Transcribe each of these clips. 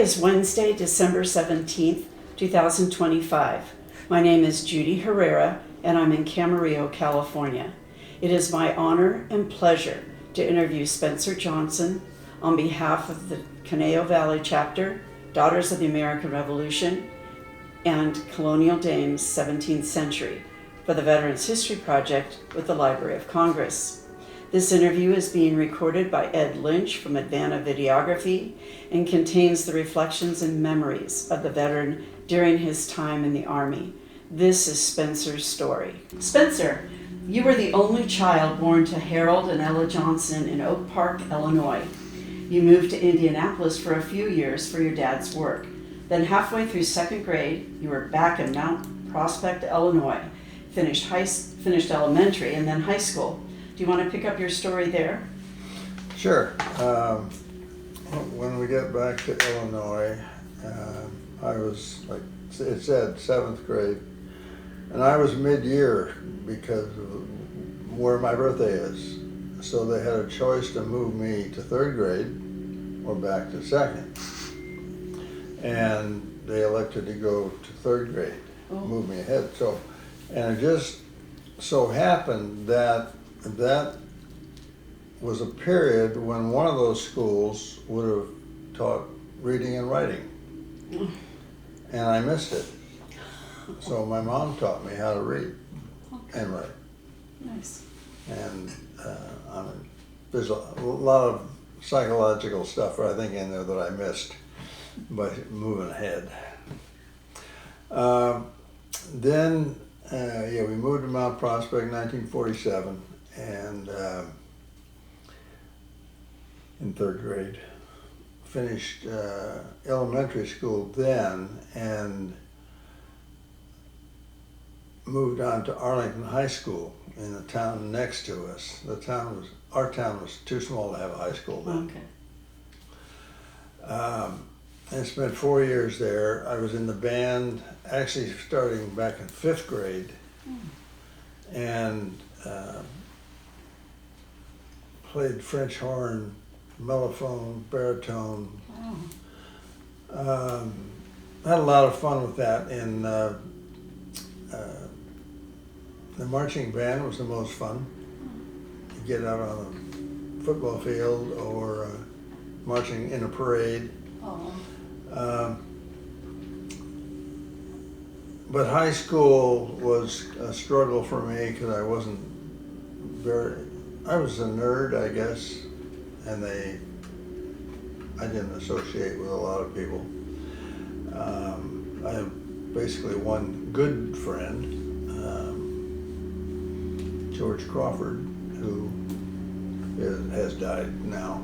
is Wednesday, December 17th, 2025. My name is Judy Herrera, and I'm in Camarillo, California. It is my honor and pleasure to interview Spencer Johnson on behalf of the Conejo Valley Chapter, Daughters of the American Revolution, and Colonial Dames 17th Century for the Veterans History Project with the Library of Congress. This interview is being recorded by Ed Lynch from Advana Videography and contains the reflections and memories of the veteran during his time in the Army. This is Spencer's story. Spencer, you were the only child born to Harold and Ella Johnson in Oak Park, Illinois. You moved to Indianapolis for a few years for your dad's work. Then halfway through second grade, you were back in Mount Prospect, Illinois, finished elementary and then high school. Do you want to pick up your story there? Sure. When we get back to Illinois, I was, like it said, 7th grade. And I was mid-year because of where my birthday is. So they had a choice to move me to 3rd grade or back to 2nd. And they elected to go to 3rd grade, move me ahead. And it just so happened that was a period when one of those schools would have taught reading and writing. And I missed it. So my mom taught me how to read and write. Nice. And there's a lot of psychological stuff, I think, in there that I missed by moving ahead. Then we moved to Mount Prospect in 1947, and in 3rd grade. Finished elementary school then, and moved on to Arlington High School in the town next to us. Our town was too small to have a high school then. Okay. I spent 4 years there. I was in the band, actually starting back in 5th grade, and played French horn, mellophone, baritone. Wow. Had a lot of fun with that. And the marching band was the most fun. You get out on a football field or marching in a parade. But high school was a struggle for me because I was a nerd, I guess, and I didn't associate with a lot of people. I had basically one good friend, George Crawford, who has died now.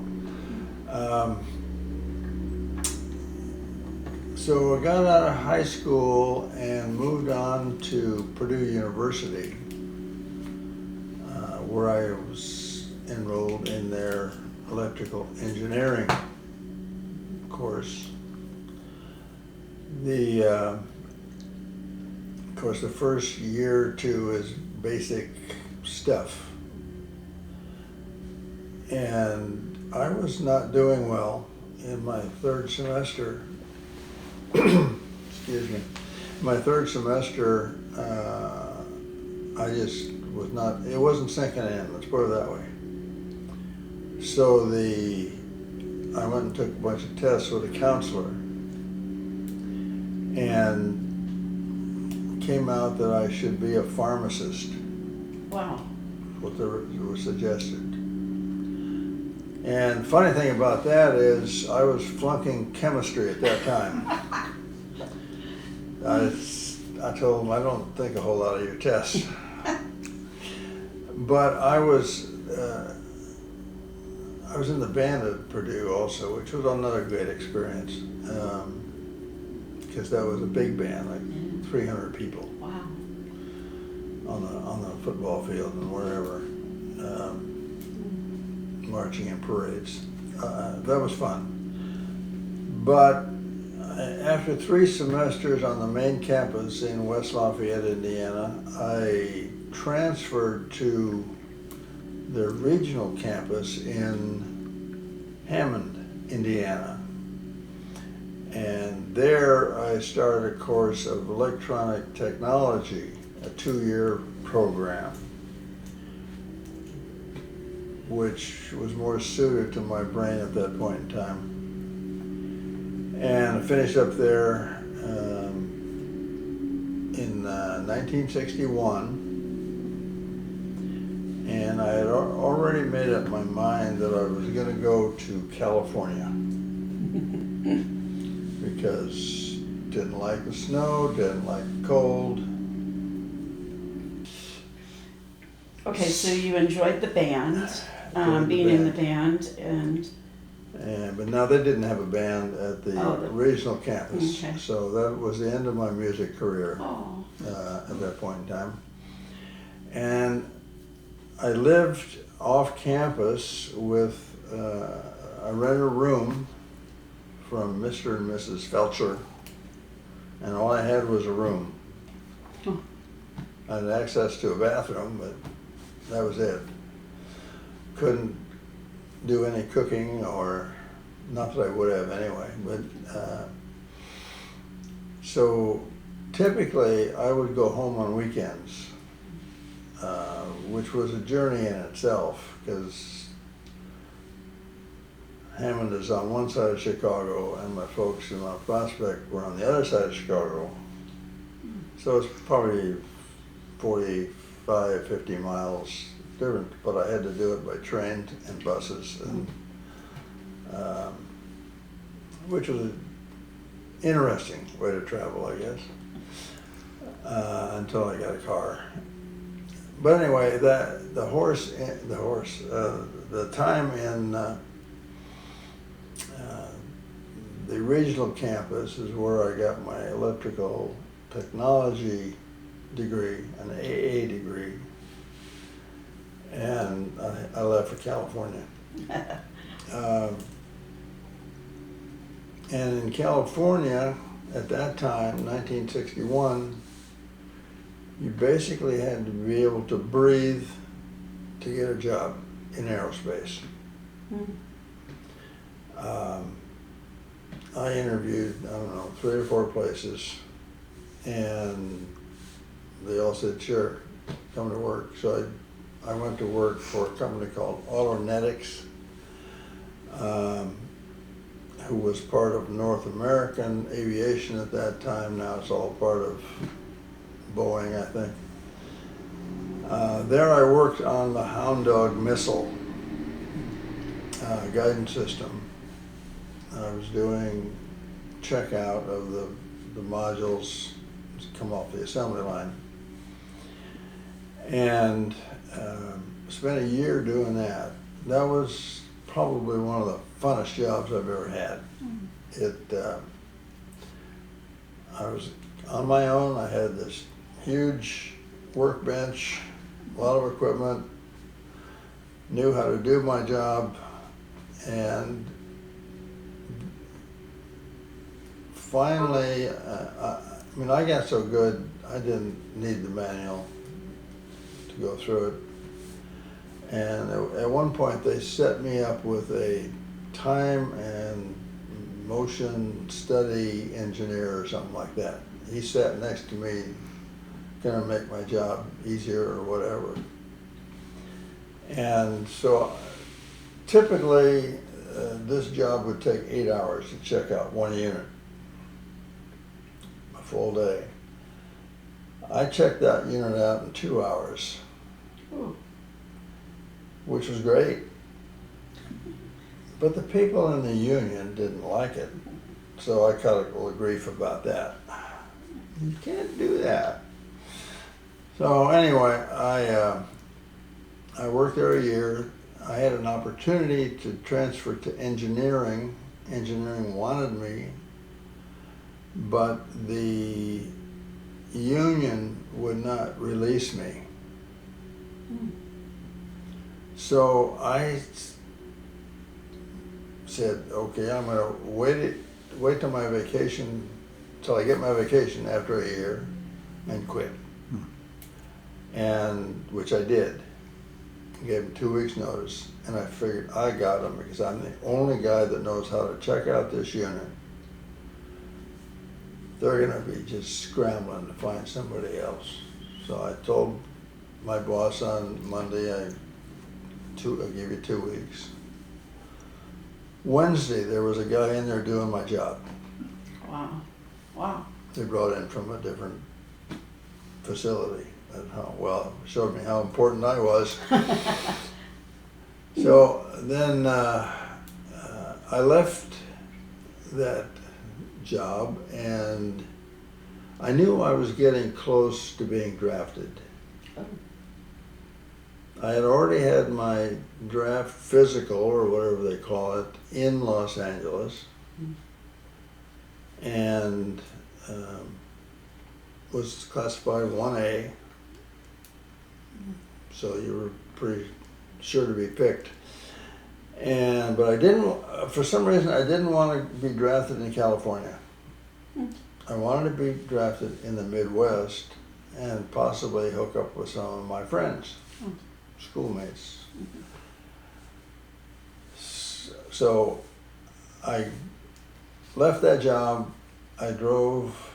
So I got out of high school and moved on to Purdue University, where I was enrolled in their electrical engineering course. Of course, the first year or two is basic stuff. And I was not doing well in my 3rd semester. Excuse me. My 3rd semester, I just was not, it wasn't sinking in, let's put it that way. So I went and took a bunch of tests with a counselor, and came out that I should be a pharmacist. Wow. What they were suggested. And funny thing about that is I was flunking chemistry at that time. I told them, I don't think a whole lot of your tests. But I was in the band at Purdue also, which was another great experience, because that was a big band, like 300 people. Wow. On the football field and wherever, marching in parades. That was fun. But after 3 semesters on the main campus in West Lafayette, Indiana, I transferred to the regional campus in Hammond, Indiana. And there I started a course of electronic technology, a 2-year program, which was more suited to my brain at that point in time. And I finished up there in 1961. And I had already made up my mind that I was going to go to California because didn't like the snow, didn't like the cold. Okay, so you enjoyed the band, being in the band, and But now they didn't have a band at the regional campus, okay. so that was the end of my music career at that point in time. And I lived off campus with, I rented a room from Mr. and Mrs. Felcher, and all I had was a room. Oh. I had access to a bathroom, but that was it. Couldn't do any cooking, or not that I would have anyway, but so typically I would go home on weekends, which was a journey in itself, because Hammond is on one side of Chicago and my folks in Mount Prospect were on the other side of Chicago. So it's probably 45, 50 miles different, but I had to do it by train and buses, and which was an interesting way to travel, I guess, until I got a car. But anyway, the time in the regional campus is where I got my electrical technology degree, an AA degree, and I left for California. And in California, at that time, 1961, you basically had to be able to breathe to get a job in aerospace. I interviewed, I don't know, 3 or 4 places, and they all said, sure, come to work. So I went to work for a company called Autonetics, who was part of North American Aviation at that time. Now it's all part of Boeing, I think. There I worked on the Hound Dog missile guidance system. I was doing checkout of the modules to come off the assembly line. And spent a year doing that. That was probably one of the funnest jobs I've ever had. I was on my own. I had this huge workbench, a lot of equipment, knew how to do my job, and finally, I got so good I didn't need the manual to go through it. And at one point they set me up with a time and motion study engineer or something like that. He sat next to me, gonna make my job easier or whatever. And so typically this job would take 8 hours to check out one unit, a full day. I checked that unit out in 2 hours. Ooh. Which was great. But the people in the union didn't like it, so I cut a little grief about that. You can't do that. So anyway, I worked there a year. I had an opportunity to transfer to engineering. Engineering wanted me, but the union would not release me. So I said, okay, I'm gonna wait till my vacation, till I get my vacation after a year, and quit. And which I did. Gave him 2 weeks notice, and I figured I got him because I'm the only guy that knows how to check out this unit they're gonna be just scrambling to find somebody else. So I told my boss on Monday, I'll give you 2 weeks. Wednesday, there was a guy in there doing my job. Wow. Wow. They brought in from a different facility. Showed me how important I was. So then I left that job, and I knew I was getting close to being drafted. Oh. I had already had my draft physical, or whatever they call it, in Los Angeles, and was classified 1A, so you were pretty sure to be picked. But I didn't, for some reason, I didn't want to be drafted in California. I wanted to be drafted in the Midwest and possibly hook up with some of my friends, schoolmates. So I left that job. I drove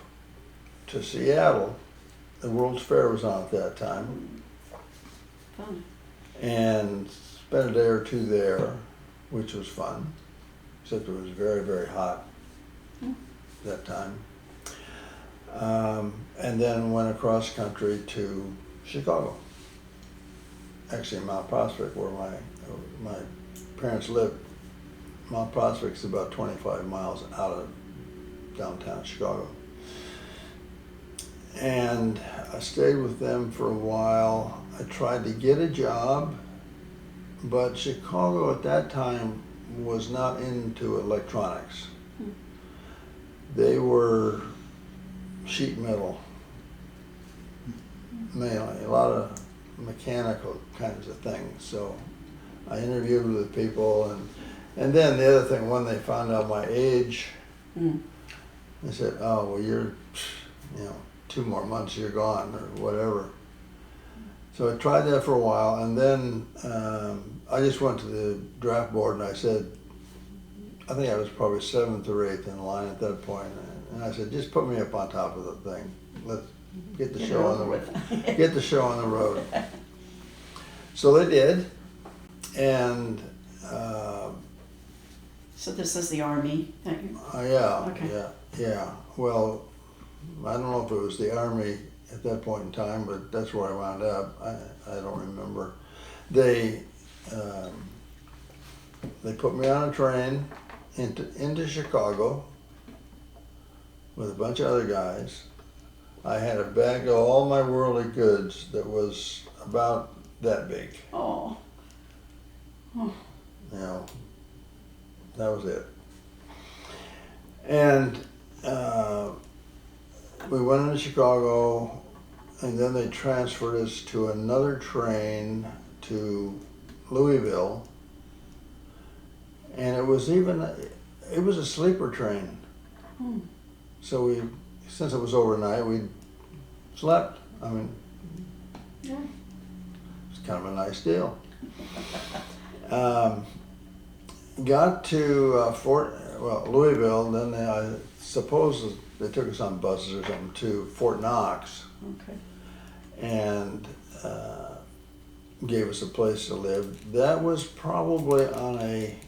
to Seattle. The World's Fair was on at that time. Fun. And spent a day or two there, which was fun, except it was very, very hot that time. And then went across country to Chicago. Actually, Mount Prospect, where my parents lived. Mount Prospect's about 25 miles out of downtown Chicago. And I stayed with them for a while. I tried to get a job, but Chicago at that time was not into electronics. They were sheet metal, mainly, a lot of mechanical kinds of things. So I interviewed with people, and then the other thing, when they found out my age, they said, "Oh, well, you're, 2 more months, you're gone," or whatever. So I tried that for a while, and then I just went to the draft board and I said, I think I was probably 7th or 8th in line at that point, and I said, just put me up on top of the thing. Let's get the show on the get the show on the road. So they did, and so this is the Army that you... yeah. Well, I don't know if it was the Army at that point in time, but that's where I wound up. I don't remember. They put me on a train into Chicago with a bunch of other guys. I had a bag of all my worldly goods that was about that big. Oh. That was it. And we went into Chicago, and then they transferred us to another train to Louisville, and it was a sleeper train. So since it was overnight, we slept. I mean, it's kind of a nice deal. Got to Louisville, then I suppose they took us on buses or something to Fort Knox. Okay. And gave us a place to live. That was probably on a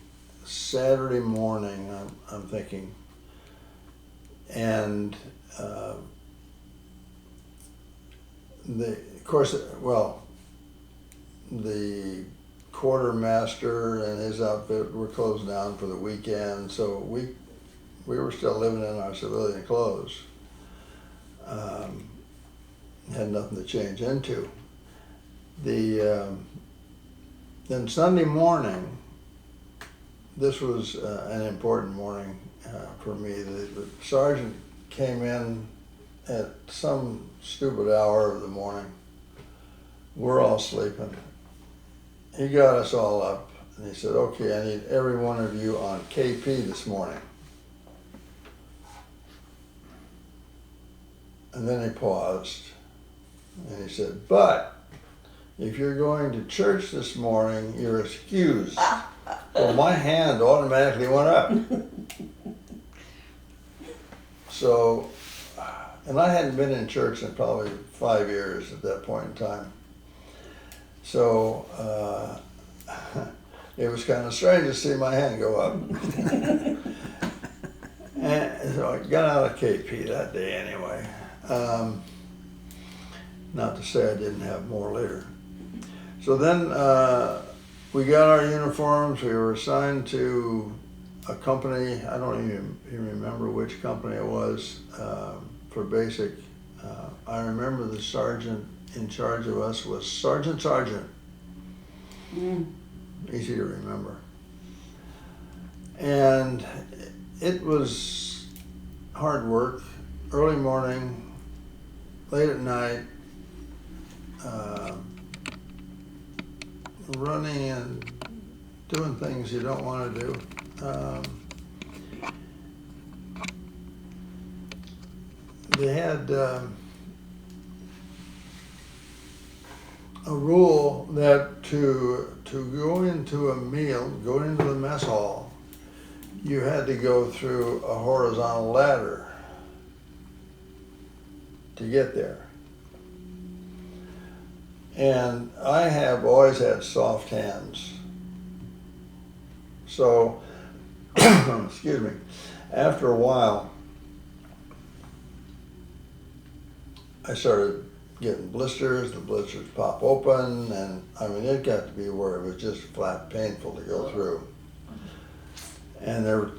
Saturday morning, I'm thinking. And the quartermaster and his outfit were closed down for the weekend, so we were still living in our civilian clothes. Had nothing to change into. Then Sunday morning, this was an important morning for me. The sergeant came in at some stupid hour of the morning. We're all sleeping. He got us all up and he said, "Okay, I need every one of you on KP this morning." And then he paused and he said, "But if you're going to church this morning, you're excused." Well, my hand automatically went up. So And I hadn't been in church in probably 5 years at that point in time. So it was kind of strange to see my hand go up. And so I got out of KP that day anyway. Not to say I didn't have more later. So then we got our uniforms. We were assigned to a company. I don't even remember which company it was for basic. I remember the sergeant in charge of us was Sergeant. Easy to remember. And it was hard work, early morning, late at night, running and doing things you don't want to do. They had a rule that to go into a meal, go into the mess hall, you had to go through a horizontal ladder to get there. And I have always had soft hands. So, excuse me, after a while, I started getting blisters, the blisters pop open, and I mean, it got to be where it was just flat painful to go through. And there were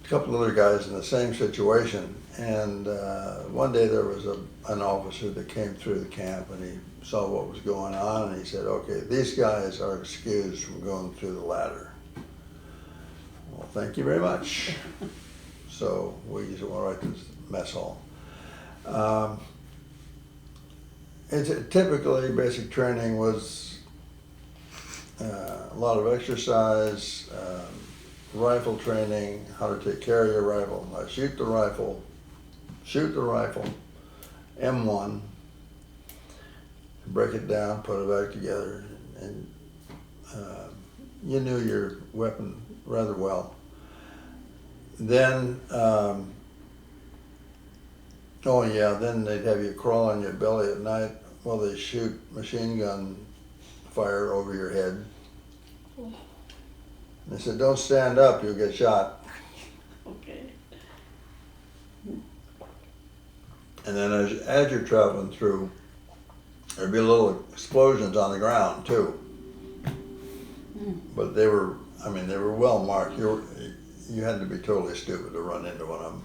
a couple other guys in the same situation, and one day there was an officer that came through the camp, and he saw what was going on, and he said, okay, these guys are excused from going through the ladder. Well, thank you very much. So we just went right to the mess hall. Typically, basic training was a lot of exercise, rifle training, how to take care of your rifle, how to shoot the rifle, M1, break it down, put it back together, and you knew your weapon rather well. Then, then they'd have you crawl on your belly at night while they shoot machine gun fire over your head. They said, don't stand up, you'll get shot. Okay. And then as you're traveling through, there'd be little explosions on the ground too. But they were well marked. You had to be totally stupid to run into one of them.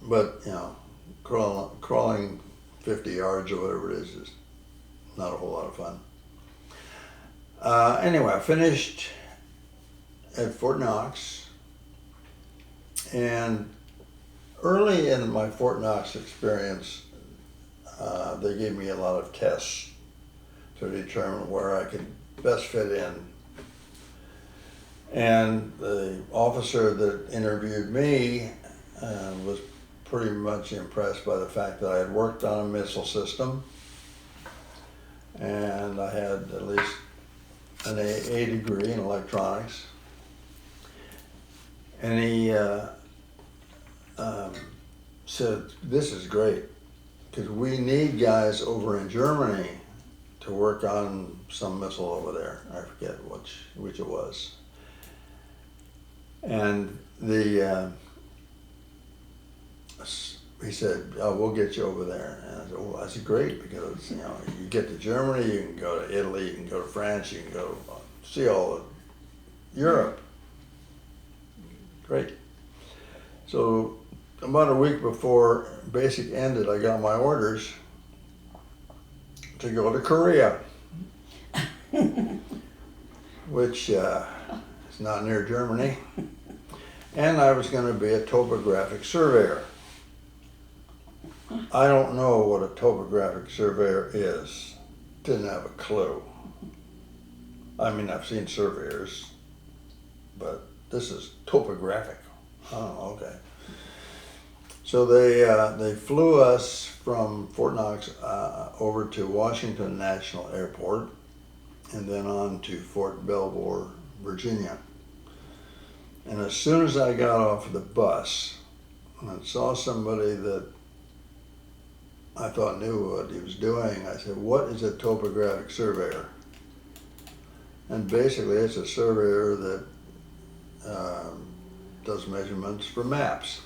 But, you know, crawling 50 yards or whatever it is not a whole lot of fun. Anyway, I finished at Fort Knox, and early in my Fort Knox experience, they gave me a lot of tests to determine where I could best fit in. And the officer that interviewed me was pretty much impressed by the fact that I had worked on a missile system, and I had at least an A degree in electronics. And he said, this is great, because we need guys over in Germany to work on some missile over there. I forget which it was. And he said, oh, we'll get you over there. And I said, well, that's great, because, you know, you get to Germany, you can go to Italy, you can go to France, you can go see all of Europe. Great. So about a week before basic ended, I got my orders to go to Korea, which is not near Germany. And I was going to be a topographic surveyor. I don't know what a topographic surveyor is. Didn't have a clue. I mean, I've seen surveyors, but this is topographic. Oh, okay. So they flew us from Fort Knox over to Washington National Airport, and then on to Fort Belvoir, Virginia. And as soon as I got off the bus, and saw somebody that I thought knew what he was doing. I said, "What is a topographic surveyor?" And basically, it's a surveyor that does measurements for maps.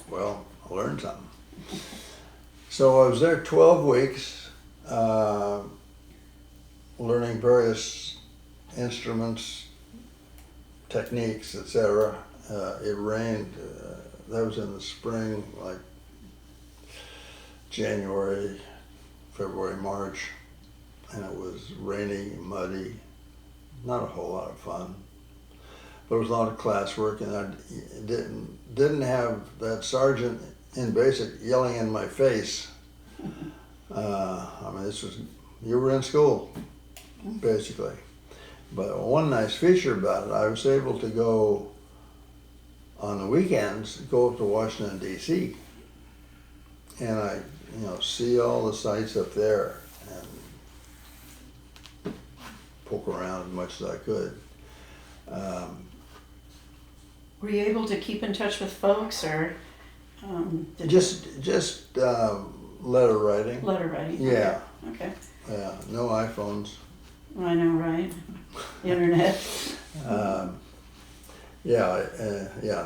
Well, I learned something. So I was there 12 weeks, learning various instruments, techniques, etc. It rained. That was in the spring, like January, February, March, and it was rainy, muddy, not a whole lot of fun. There was a lot of classwork, and I didn't have that sergeant in basic yelling in my face. I mean, you were in school, basically. But one nice feature about it, I was able to go on the weekends, go up to Washington, D.C., and I, see all the sites up there and poke around as much as I could. Were you able to keep in touch with folks, or Just letter writing. letter writing? Yeah. Okay. Yeah, no iPhones. I know, right? Internet.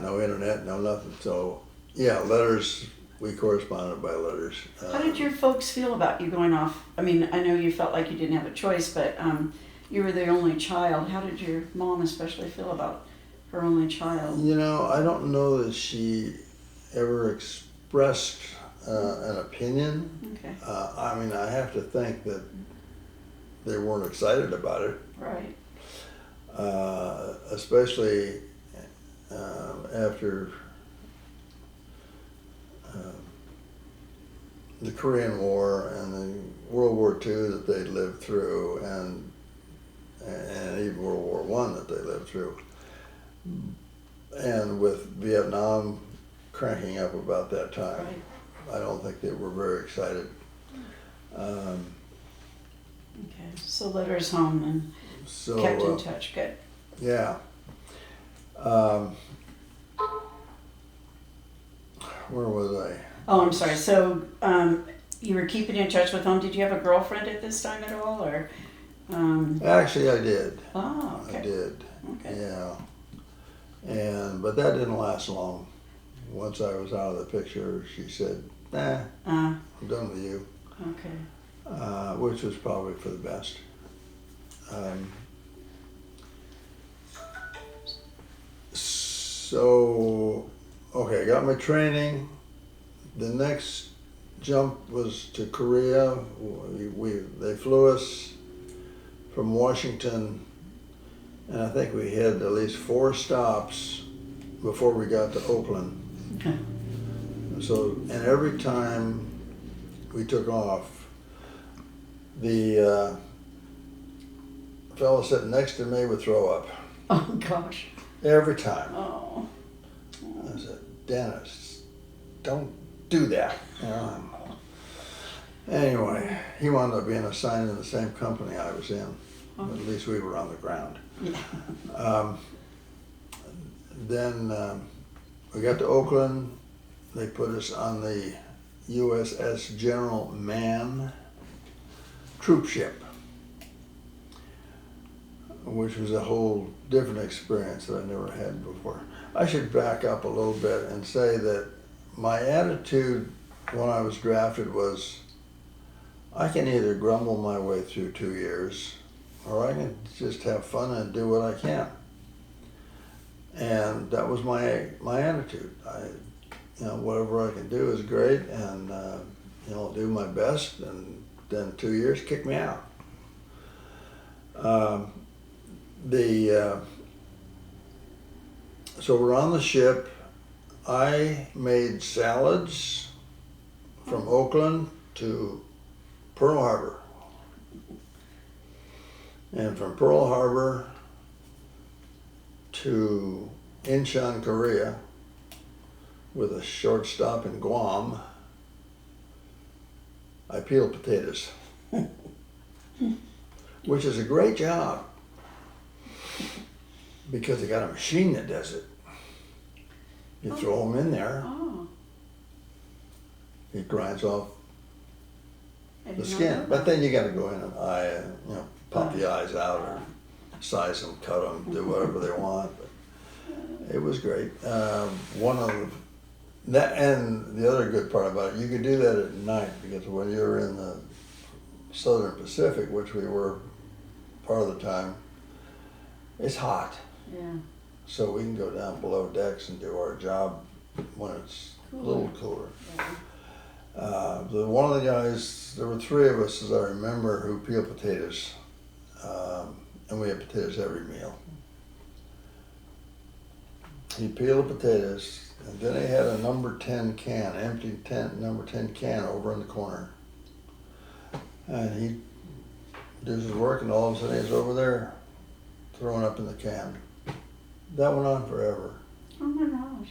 No internet, no nothing. So, yeah, letters. We corresponded by letters. How did your folks feel about you going off? I mean, I know you felt like you didn't have a choice, but you were the only child. How did your mom especially feel about her only child? I don't know that she ever expressed an opinion. Okay. I mean, I have to think that they weren't excited about it. Right. Especially after the Korean War and the World War II that they lived through, and even World War I that they lived through, and with Vietnam cranking up about that time. Right. I don't think they were very excited. Okay. So letters home and So kept in touch. Good. yeah. Where was I? Oh, I'm sorry. So you were keeping in touch with home. Did you have a girlfriend at this time at all, or? Actually, I did. Oh, okay. I did. Okay. Yeah. But that didn't last long. Once I was out of the picture, she said, "Nah, I'm done with you," Okay. which was probably for the best. So, okay, I got my training. The next jump was to Korea. They flew us from Washington, and I think we had at least 4 stops before we got to Oakland. Okay. So, and every time we took off, the fellow sitting next to me would throw up. Oh gosh. Every time. Oh. I said, "Dennis, don't do that." Anyway, he wound up being assigned in the same company I was in. Oh. At least we were on the ground. Yeah. Then we got to Oakland. They put us on the USS General Mann troop ship, which was a whole different experience that I never had before. I should back up a little bit and say that my attitude when I was drafted was, I can either grumble my way through 2 years, or I can just have fun and do what I can. And that was my attitude. Whatever I can do is great, and do my best, and then 2 years, kick me out. So we're on the ship. I made salads from Oakland to Pearl Harbor. And from Pearl Harbor to Incheon, Korea, with a short stop in Guam, I peeled potatoes, which is a great job because they got a machine that does it. You throw them in there, Oh, it grinds off I did the not skin. know But that. then you got to go in and pop the eyes out or size them, cut them, do whatever they want. But it was great. One of that, and the other good part about it, you could do that at night because when you're in the Southern Pacific, which we were part of the time, it's hot. Yeah. So we can go down below decks and do our job when it's a little cooler. One of the guys, there were three of us, as I remember, who peeled potatoes, and we had potatoes every meal. He peeled the potatoes, and then he had a number 10 can, empty number 10 can over in the corner. And he does his work, and all of a sudden he's over there throwing up in the can. That went on forever. Oh my gosh.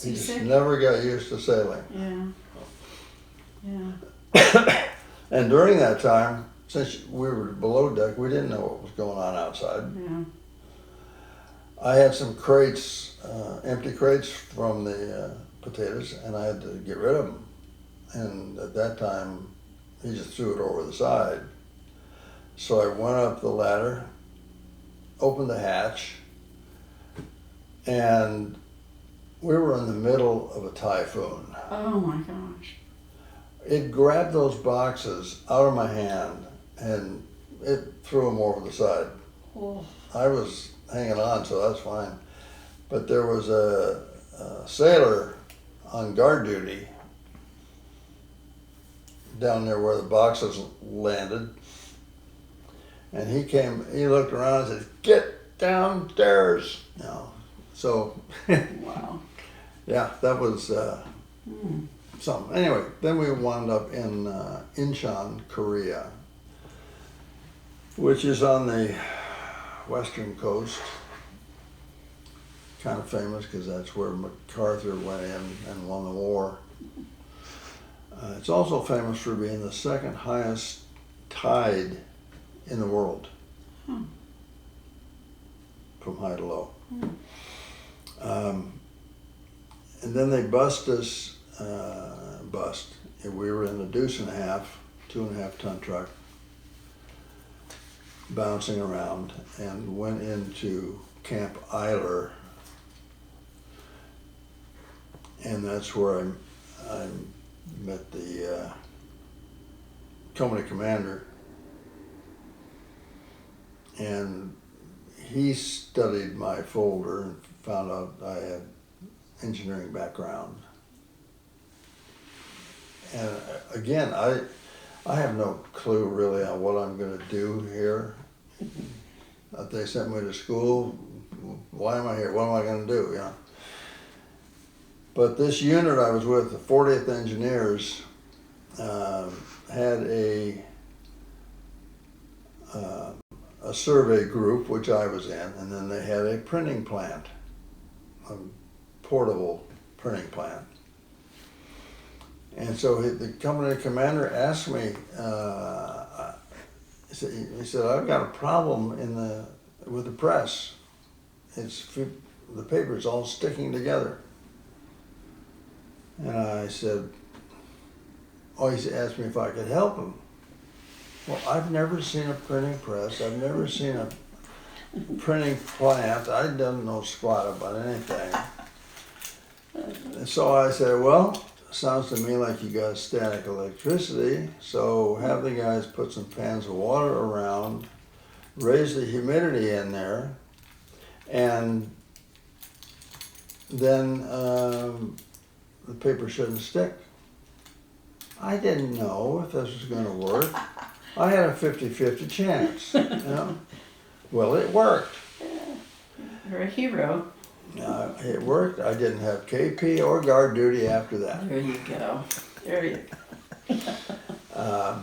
He just Seasick? never got used to sailing. Yeah. Yeah. And during that time, since we were below deck, we didn't know what was going on outside. Yeah. I had some crates, empty crates from the potatoes, and I had to get rid of them. And at that time, he just threw it over the side. So I went up the ladder, opened the hatch, and we were in the middle of a typhoon. Oh my gosh. It grabbed those boxes out of my hand and it threw them over the side. Oh. I was hanging on, so that's fine. But there was a sailor on guard duty down there where the boxes landed. And he looked around and said, "Get downstairs." So, Wow. yeah, that was something. Anyway, then we wound up in Incheon, Korea, which is on the western coast. Kind of famous because that's where MacArthur went in and won the war. It's also famous for being the second highest tide in the world, from high to low. And then they bust us. We were in a 2.5 ton truck, bouncing around, and went into Camp Eiler, and that's where I met the company commander, and he studied my folder and found out I had engineering background. And again, I have no clue really on what I'm going to do here. They sent me to school. Why am I here? What am I going to do? But this unit I was with, the 40th Engineers, had a survey group, which I was in, and then they had a printing plant, a portable printing plant. And so the company commander asked me, he said, "I've got a problem with the press. The paper's all sticking together." And I said, he asked me if I could help him. Well, I've never seen a printing press. I've never seen a printing plant. I don't know squat about anything. And so I said, "Well, sounds to me like you got static electricity, so have the guys put some pans of water around, raise the humidity in there, and then the paper shouldn't stick." I didn't know if this was going to work. I had a 50-50 chance. Well, it worked. You're a hero. It worked. I didn't have KP or guard duty after that. There you go. There you go.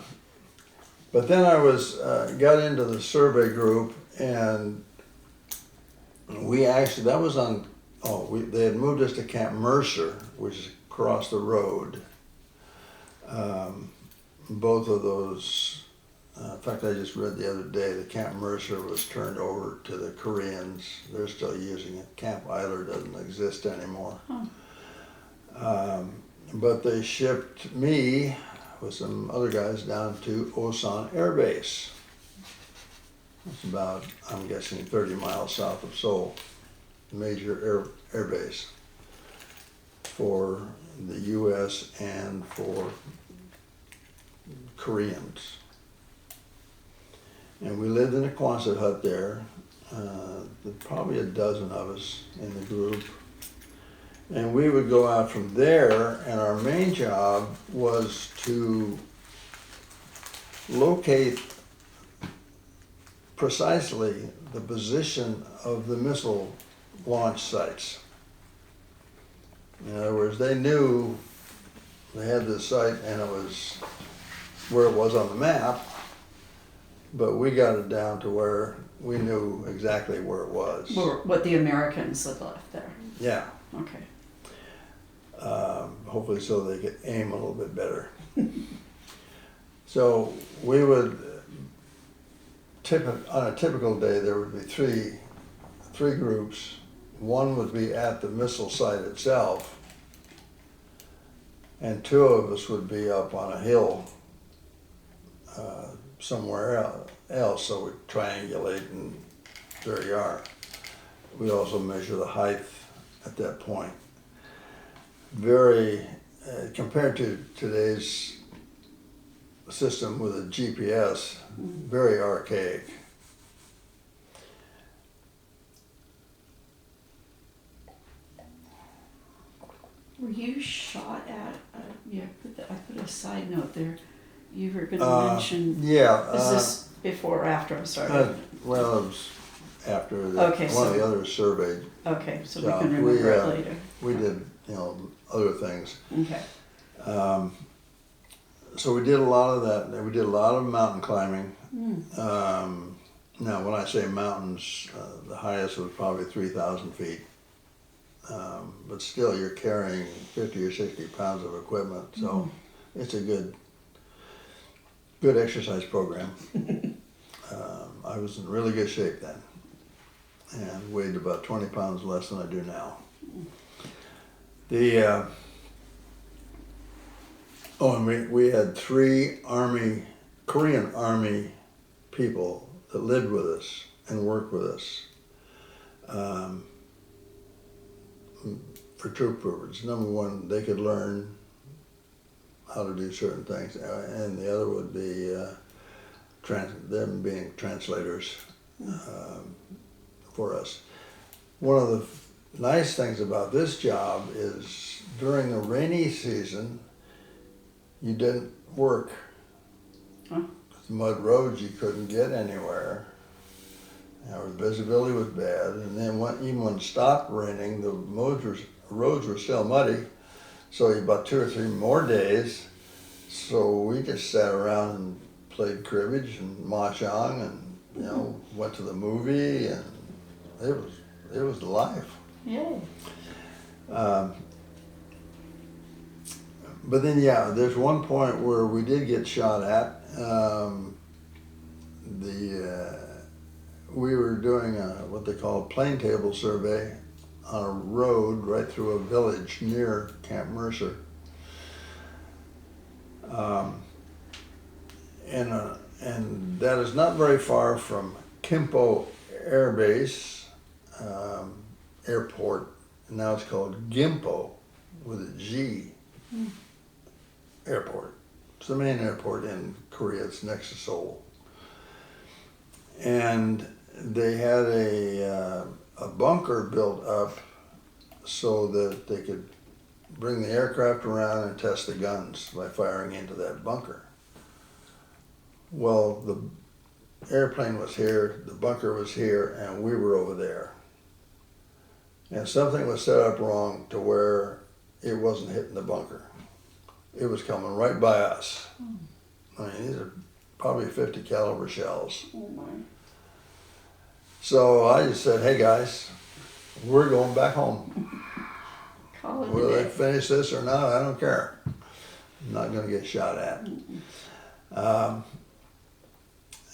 But then I got into the survey group, and they had moved us to Camp Mercer, which is across the road. Both of those, in fact, I just read the other day that Camp Mercer was turned over to the Koreans. They're still using it. Camp Eiler doesn't exist anymore. But they shipped me with some other guys down to Osan Air Base. It's about, I'm guessing, 30 miles south of Seoul, major air base for the U.S. and for Koreans. And we lived in a Quonset hut there. Probably a dozen of us in the group. And we would go out from there, and our main job was to locate precisely the position of the missile launch sites. In other words, they knew they had this site and it was where it was on the map, but we got it down to where we knew exactly where it was. Or what the Americans had left there. Yeah. Okay. Hopefully so they could aim a little bit better. So we would, on a typical day, there would be three groups. One would be at the missile site itself, and two of us would be up on a hill somewhere else, so we'd triangulate, and there you are. We also measure the height at that point. Very, compared to today's system with a GPS, very archaic. Were you shot at? I put a side note there. You were going to mention. Yeah. Is this before or after? I'm sorry. Well, it was after Okay, one of the others surveyed. Okay, so we jobs. can remember it later. We did, other things. Okay. So we did a lot of that. We did a lot of mountain climbing. Now, when I say mountains, the highest was probably 3,000 feet. But still, you're carrying 50 or 60 pounds of equipment, so it's a good exercise program. I was in really good shape then, and weighed about 20 pounds less than I do now. And we had 3 Korean Army people that lived with us and worked with us for troop privilege. Number one, they could learn how to do certain things, and the other would be them being translators for us. One of the nice things about this job is during the rainy season, you didn't work. Huh? Mud roads, you couldn't get anywhere. The visibility was bad, and then even when it stopped raining, the roads were still muddy. So about 2 or 3 more days. So we just sat around and played cribbage and mahjong, and went to the movie, and it was life. Yay. But then, there's one point where we did get shot at. We were doing what they call a plane table survey on a road right through a village near Camp Mercer. And that is not very far from Kimpo Air Base Airport. Now it's called Gimpo with a G Airport. It's the main airport in Korea. It's next to Seoul. And they had a bunker built up so that they could bring the aircraft around and test the guns by firing into that bunker. Well, the airplane was here, the bunker was here, and we were over there. And something was set up wrong to where it wasn't hitting the bunker. It was coming right by us. I mean, these are probably 50 caliber shells. Oh my. So I just said, hey guys, we're going back home. Call it a Whether they day. finish this or not, I don't care. I'm not going to get shot at.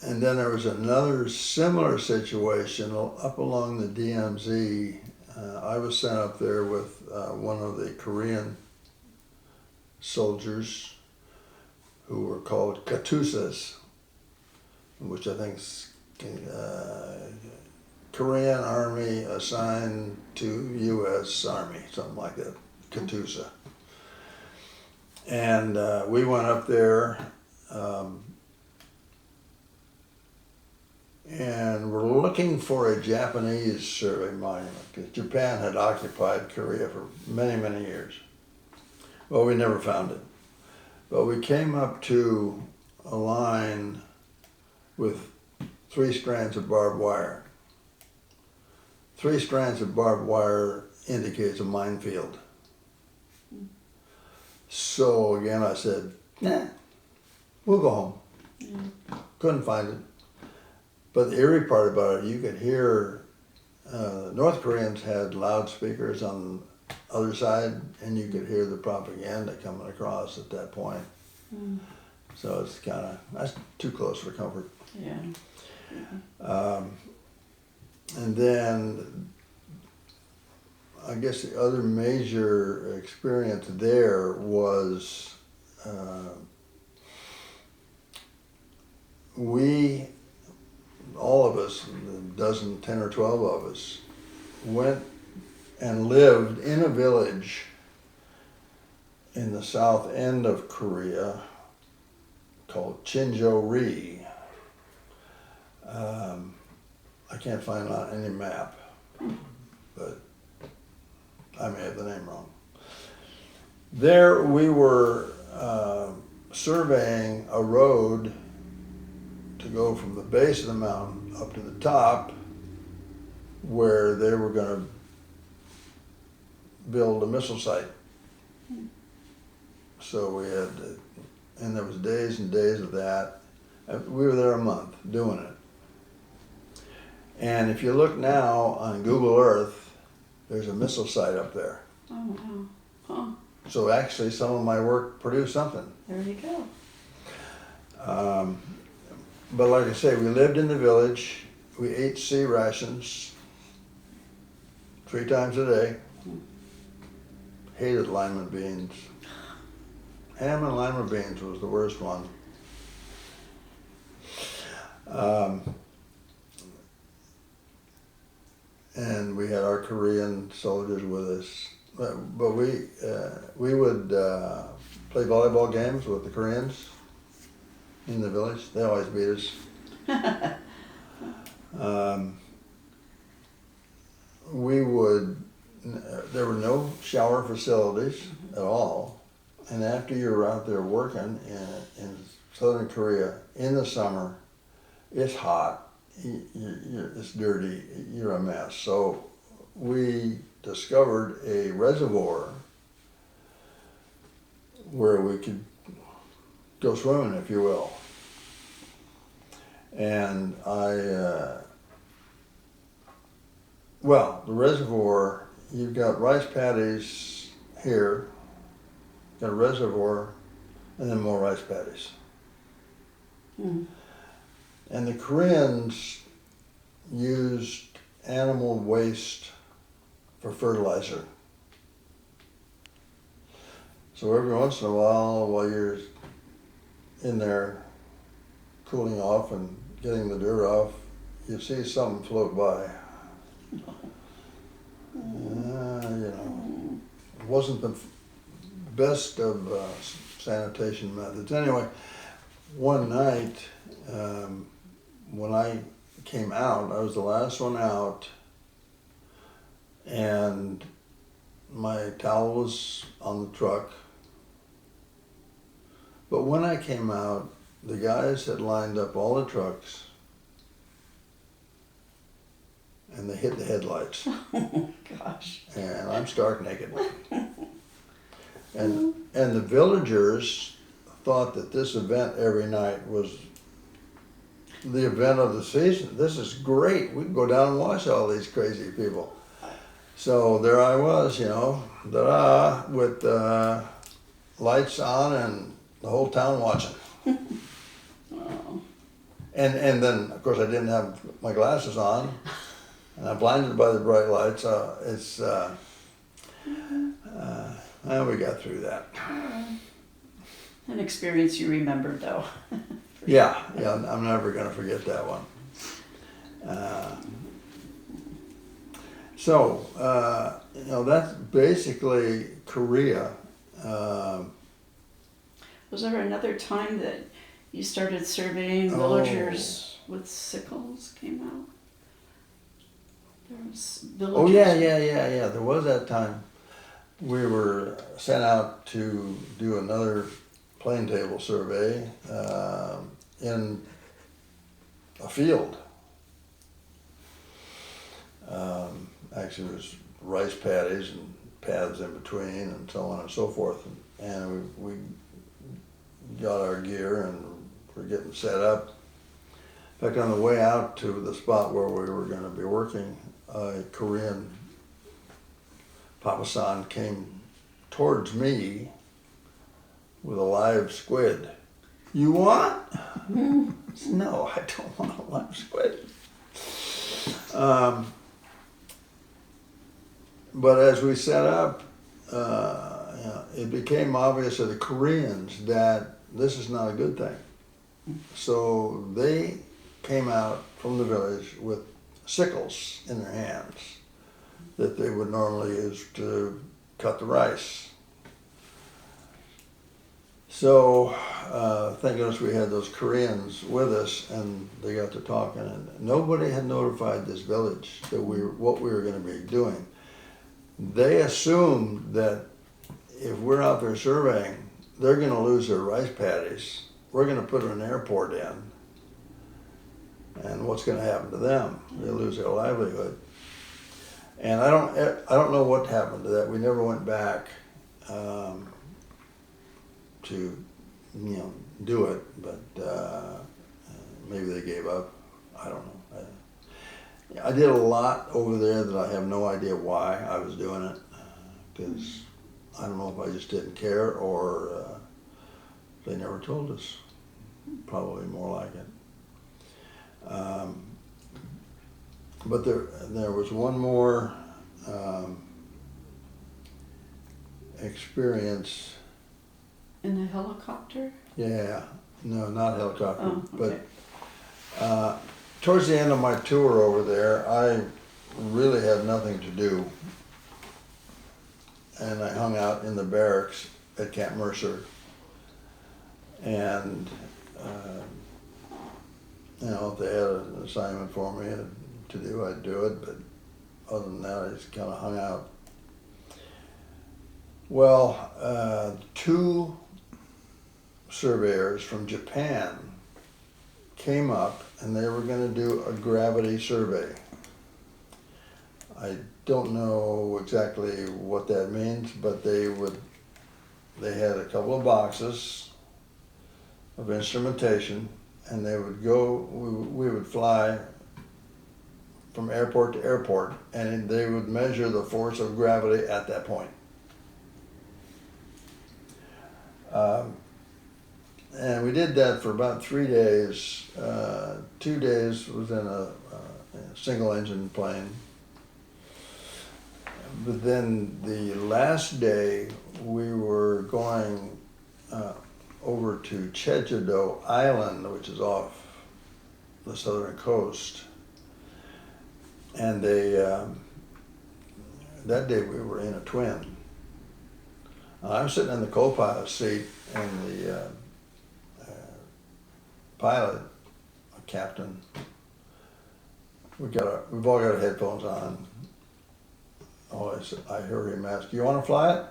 And then there was another similar situation up along the DMZ. I was sent up there with one of the Korean soldiers who were called Katusas, which I think is Korean Army assigned to U.S. Army, something like that, Katusa. And we went up there and we're looking for a Japanese survey monument because Japan had occupied Korea for many, many years. Well, we never found it. But we came up to a line with 3 strands of barbed wire. 3 strands of barbed wire indicates a minefield. So again, I said, nah, we'll go home. Couldn't find it. But the eerie part about it, you could hear, North Koreans had loudspeakers on the other side, and you could hear the propaganda coming across at that point. So it's kind of, that's too close for comfort. Yeah. And then I guess the other major experience there was we, all of us, a dozen, 10 or 12 of us, went and lived in a village in the south end of Korea called Chinjo-ri. I can't find it on any map, but I may have the name wrong. There we were surveying a road to go from the base of the mountain up to the top where they were going to build a missile site. So we had, and there was days and days of that. We were there a month doing it. And if you look now on Google Earth, there's a missile site up there. Oh, wow. Huh. So actually some of my work produced something. There you go. But like I say, we lived in the village. We ate sea rations 3 times a day. Hated lima beans. Ham and lima beans was the worst one. And we had our Korean soldiers with us. But we would play volleyball games with the Koreans in the village. They always beat us. There were no shower facilities at all. And after you're out there working in Southern Korea in the summer, it's hot, it's dirty, you're a mess. So we discovered a reservoir where we could go swimming, if you will. And the reservoir, you've got rice paddies here, got a reservoir, and then more rice paddies. And the Koreans used animal waste for fertilizer. So every once in a while you're in there cooling off and getting the dirt off, you see something float by. It wasn't the best of sanitation methods. Anyway, one night when I came out, I was the last one out, and my towel was on the truck. But when I came out, the guys had lined up all the trucks and they hit the headlights. Oh, gosh. And I'm stark naked. And the villagers thought that this event every night was the event of the season. This is great. We can go down and watch all these crazy people. So there I was, with lights on and the whole town watching. Oh. And then, of course, I didn't have my glasses on, and I'm blinded by the bright lights. We got through that. An experience you remembered, though. Yeah, I'm never going to forget that one. That's basically Korea. Was there another time that you started surveying villagers with sickles came out? There was villagers. Oh, yeah. There was that time we were sent out to do another plane table survey in a field. Actually, there's rice paddies and paths in between and so on and so forth. And we got our gear and we're getting set up. In fact, on the way out to the spot where we were going to be working, a Korean Papa-san came towards me with a live squid. You want? No, I don't want a live squid. But as we set up, it became obvious to the Koreans that this is not a good thing. So they came out from the village with sickles in their hands that they would normally use to cut the rice. So thank goodness we had those Koreans with us, and they got to talking, and nobody had notified this village that what we were going to be doing. They assumed that if we're out there surveying, they're going to lose their rice paddies. We're going to put an airport in, and what's going to happen to them? They lose their livelihood. And I don't know what happened to that. We never went back to do it, but maybe they gave up. I don't know. I did a lot over there that I have no idea why I was doing it, because I don't know if I just didn't care or they never told us. Probably more like it. But there was one more experience. In a helicopter? Yeah, no, not helicopter. Oh, okay. But towards the end of my tour over there, I really had nothing to do. And I hung out in the barracks at Camp Mercer. And, if they had an assignment for me to do, I'd do it. But other than that, I just kind of hung out. Well, 2 surveyors from Japan came up and they were going to do a gravity survey. I don't know exactly what that means, but they had a couple of boxes of instrumentation, and they would go, we would fly from airport to airport, and they would measure the force of gravity at that point. And we did that for about 3 days. 2 days was in a single engine plane. But then the last day we were going over to Jeju-do Island, which is off the southern coast. And that day we were in a twin. I'm sitting in the co-pilot seat, and the pilot, a captain, we've all got our headphones on. Oh, I heard him ask, "You want to fly it?"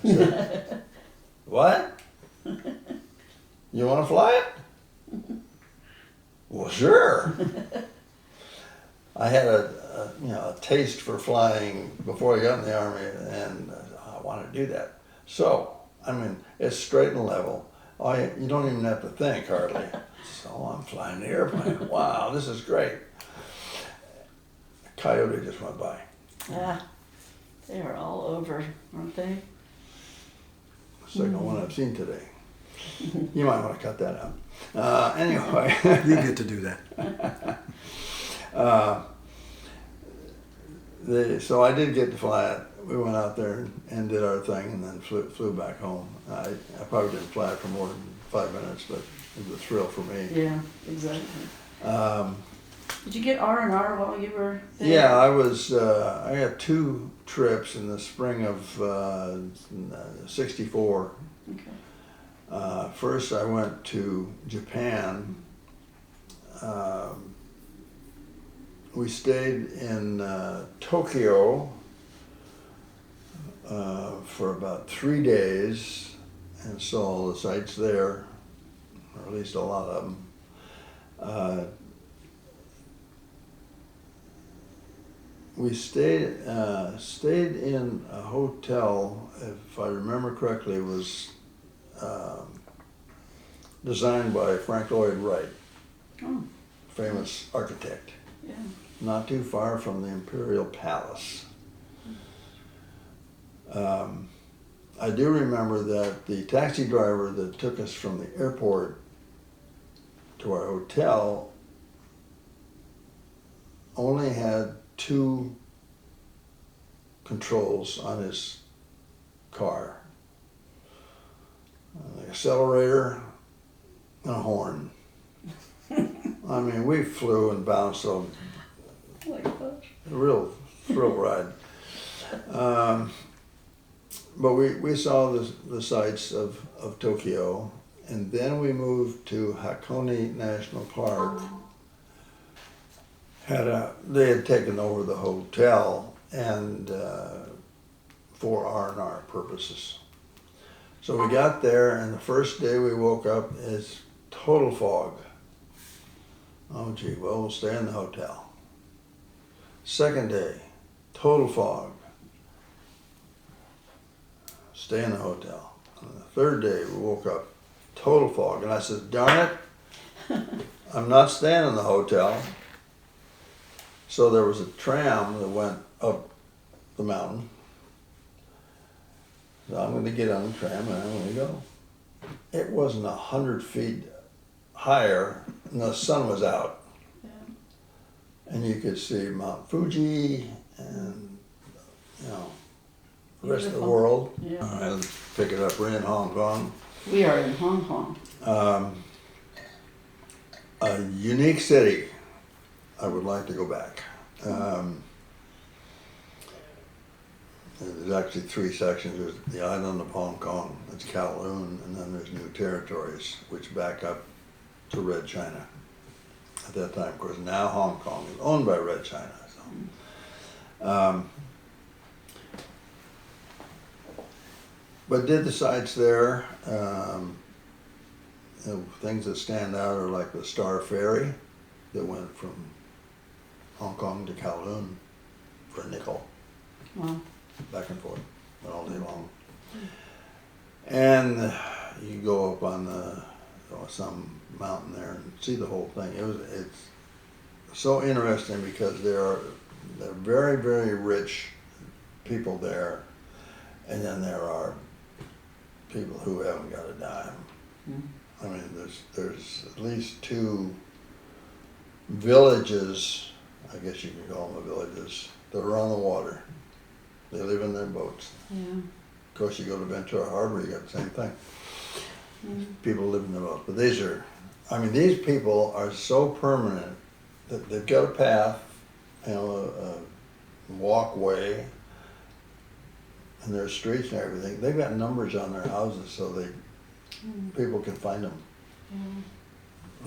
I said, "What? You want to fly it?" "Well, sure." I had a taste for flying before I got in the Army, and I wanted to do that. So, it's straight and level. You don't even have to think hardly. So I'm flying the airplane. Wow, this is great. A coyote just went by. Yeah, they are all over, aren't they? Second one I've seen today. You might want to cut that out. Anyway. You get to do that. So I did get to fly it. we went out there and did our thing, and then flew back home. I probably didn't fly for more than 5 minutes, but it was a thrill for me. Yeah, exactly. Um, Did you get R&R while you were there? Yeah, I had 2 trips in the spring of '64. Okay. First I went to Japan. We stayed in Tokyo for about 3 days and saw all the sights there, or at least a lot of them. We stayed in a hotel, if I remember correctly, it was designed by Frank Lloyd Wright, Oh, famous architect, yeah. not too far from the Imperial Palace. I do remember that the taxi driver that took us from the airport to our hotel only had 2 controls on his car, the accelerator and a horn. I mean, we flew and bounced, so Oh my gosh. a real thrill ride. But we saw the sights of Tokyo, and then we moved to Hakone National Park. They had taken over the hotel and for R&R purposes. So we got there, and the first day we woke up, it's total fog. Oh gee, well, we'll stay in the hotel. Second day, total fog. Stay in the hotel. On the third day, we woke up, total fog. And I said, darn it, I'm not staying in the hotel. So there was a tram that went up the mountain. So I'm going to get on the tram and I'm going to go. It wasn't 100 feet higher, and the sun was out. Yeah. And you could see Mount Fuji and, you know, the rest of the Beautiful. world. Yeah. All right, let's pick it up. We're in Hong Kong. We are in Hong Kong. A unique city. I would like to go back. There's actually 3 sections. There's the island of Hong Kong, that's Kowloon, and then there's New Territories, which back up to Red China. At that time, of course, now Hong Kong is owned by Red China. So. But did the sites there. Things that stand out are like the Star Ferry that went from Hong Kong to Kowloon for a nickel, Wow. back and forth, all day long. And you go up on some mountain there and see the whole thing. It's so interesting because they're very, very rich people there, and then there are people who haven't got a dime. Mm. I mean, there's at least 2 villages, I guess you can call them villages, that are on the water. They live in their boats. Yeah. Of course, you go to Ventura Harbor, you got the same thing. Mm. People live in their boats. But these people are so permanent that they've got a path, you know, a walkway, and there's streets and everything. They've got numbers on their houses so people can find them.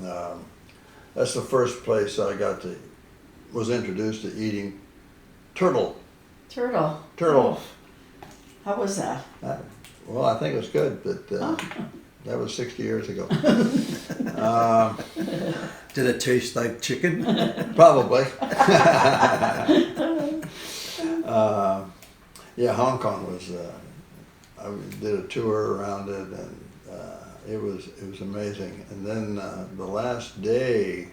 Yeah. That's the first place I was introduced to eating turtle. Turtle. Turtle. Oh. How was that? Well, I think it was good, but Oh. that was 60 years ago. Did it taste like chicken? Probably. Yeah, Hong Kong was. I did a tour around it, and it was amazing. And then the last day,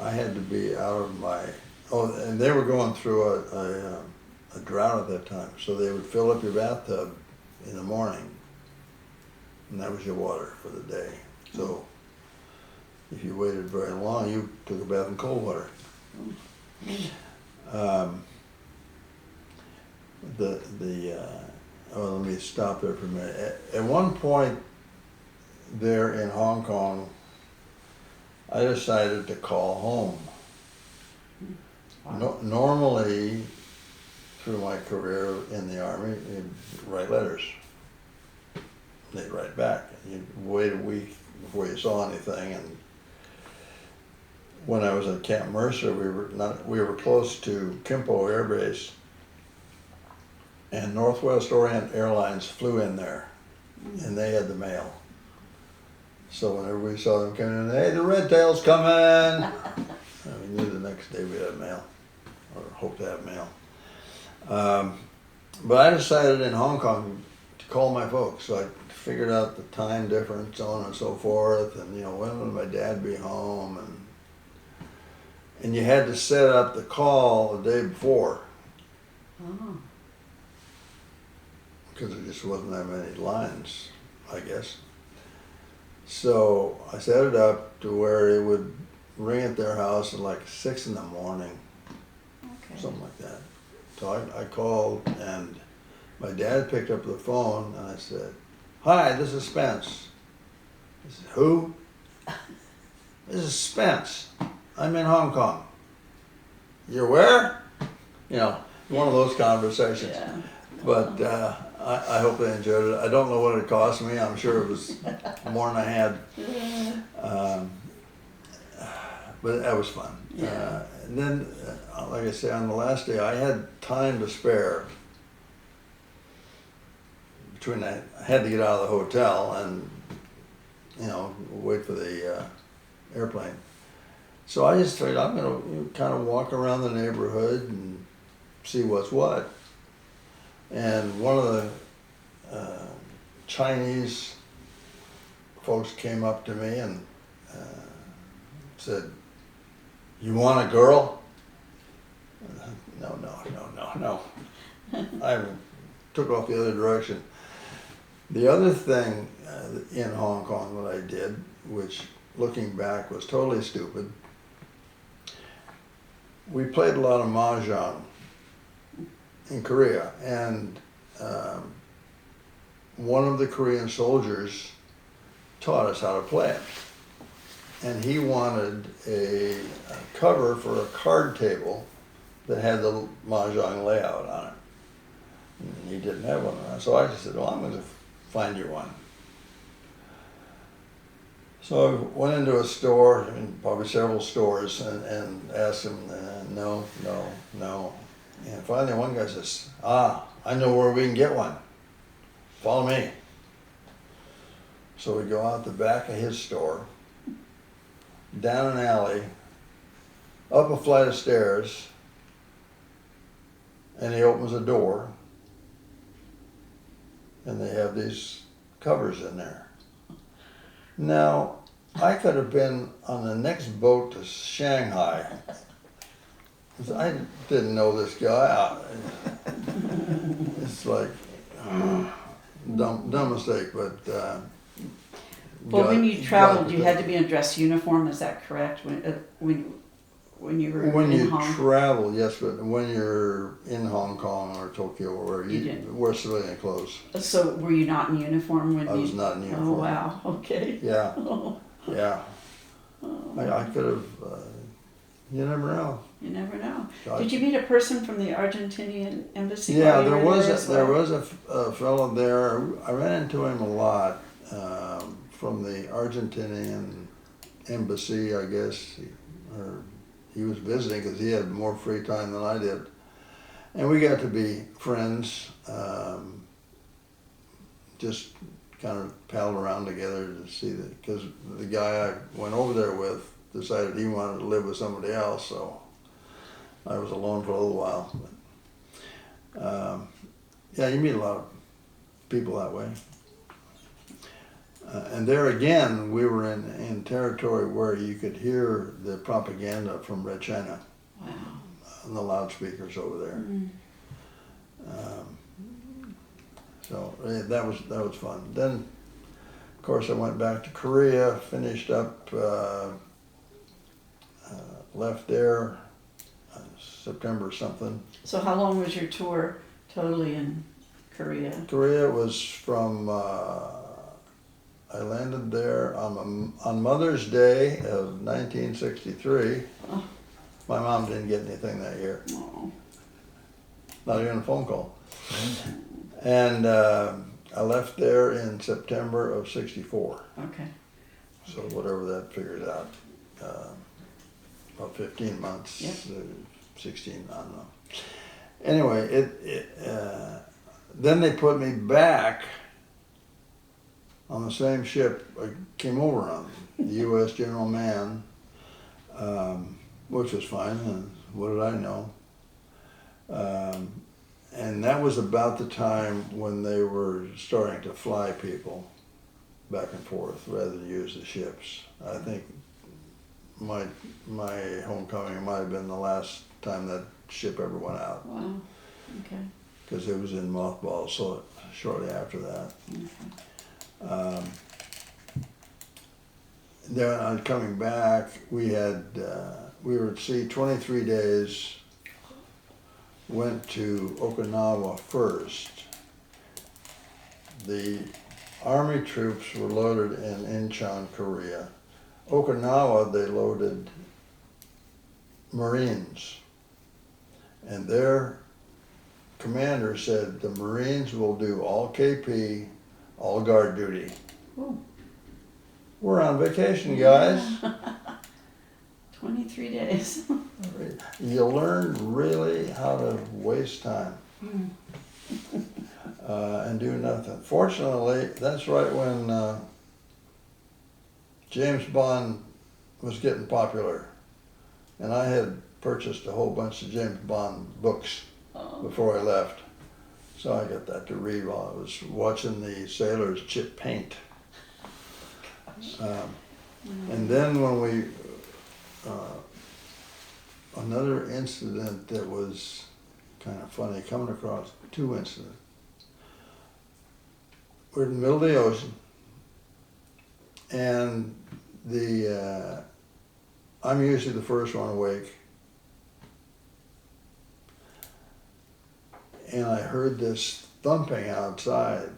I had to be out of my. Oh, and they were going through a drought at that time, so they would fill up your bathtub in the morning, and that was your water for the day. So if you waited very long, you took a bath in cold water. Let me stop there for a minute. At one point there in Hong Kong, I decided to call home. Normally, through my career in the Army, you'd write letters. They'd write back. You'd wait a week before you saw anything. And when I was at Camp Mercer, we were close to Kimpo Air Base, and Northwest Orient Airlines flew in there, and they had the mail. So whenever we saw them coming in, hey, the Red Tail's coming! And we knew the next day we'd have mail, or hope to have mail. But I decided in Hong Kong to call my folks, so I figured out the time difference, so on and so forth, and when would my dad be home, and you had to set up the call the day before. Oh. Because there just wasn't that many lines, I guess. So I set it up to where it would ring at their house at like 6 in the morning, Okay. something like that. So I called, and my dad picked up the phone, and I said, "Hi, this is Spence." He said, "Who?" "This is Spence. I'm in Hong Kong." "You're where?" One of those conversations. Yeah. But I hope they enjoyed it. I don't know what it cost me. I'm sure it was more than I had. But that was fun. Yeah. And then, like I say, on the last day, I had time to spare. I had to get out of the hotel and, wait for the airplane. So I just figured I'm going to kind of walk around the neighborhood and see what's what. And one of the Chinese folks came up to me and said, "You want a girl?" No. I took off the other direction. The other thing in Hong Kong that I did, which looking back was totally stupid, we played a lot of mahjong in Korea, and one of the Korean soldiers taught us how to play it. And he wanted a cover for a card table that had the mahjong layout on it. And he didn't have one around. So I just said, "Well, I'm going to find you one." So I went into a store, probably several stores, and asked him, no. And finally one guy says, "I know where we can get one. Follow me." So we go out the back of his store, down an alley, up a flight of stairs, and he opens a door, and they have these covers in there. Now, I could have been on the next boat to Shanghai. I didn't know this guy. It's like, dumb mistake, but... Well, when you traveled, you had to be in dress uniform, is that correct? When you were When in you Hong Kong? travel, yes, but when you're in Hong Kong or Tokyo or wherever, You you didn't. wear civilian clothes. So were you not in uniform when I you... was not in uniform. Oh, wow, okay. Yeah, Oh, yeah. I could have, you never know. you never know. God. Did you meet a person from the Argentinian embassy? Yeah, while you there were was there as there well? was a fellow there. I ran into him a lot from the Argentinian embassy, I guess, or he was visiting because he had more free time than I did, and we got to be friends. Just kind of palled around together to see that, because the guy I went over there with decided he wanted to live with somebody else, so I was alone for a little while. But, yeah, you meet a lot of people that way. And there again, we were in territory where you could hear the propaganda from Red China Wow. on the loudspeakers over there. Mm. So that was fun. Then, of course, I went back to Korea, finished up, left there September something. So how long was your tour totally in Korea. Korea was from, I landed there on Mother's Day of 1963. Oh. My mom didn't get anything that year, Oh. not even a phone call. And I left there in September of 64. Okay. So whatever that figures out, about 15 months, Yep. 16, I don't know. Anyway, then they put me back on the same ship I came over on, the U.S. General Mann, which was fine, and what did I know? And that was about the time when they were starting to fly people back and forth rather than use the ships. I think my homecoming might have been the last time that ship ever went out, Wow. Okay. because it was in mothballs so shortly after that. Okay. Then on coming back, we were at sea 23 days, went to Okinawa first. The Army troops were loaded in Incheon, Korea. Okinawa, they loaded Marines. And their commander said the Marines will do all KP, all guard duty. Ooh. We're on vacation, guys. 23 days. You learn really how to waste time and do nothing. Fortunately, that's right when James Bond was getting popular. And I had purchased a whole bunch of James Bond books Oh. before I left. So I got that to read while I was watching the sailors chip paint. And then when we, another incident that was kind of funny, coming across two incidents. We're in the middle of the ocean, and I'm usually the first one awake. And I heard this thumping outside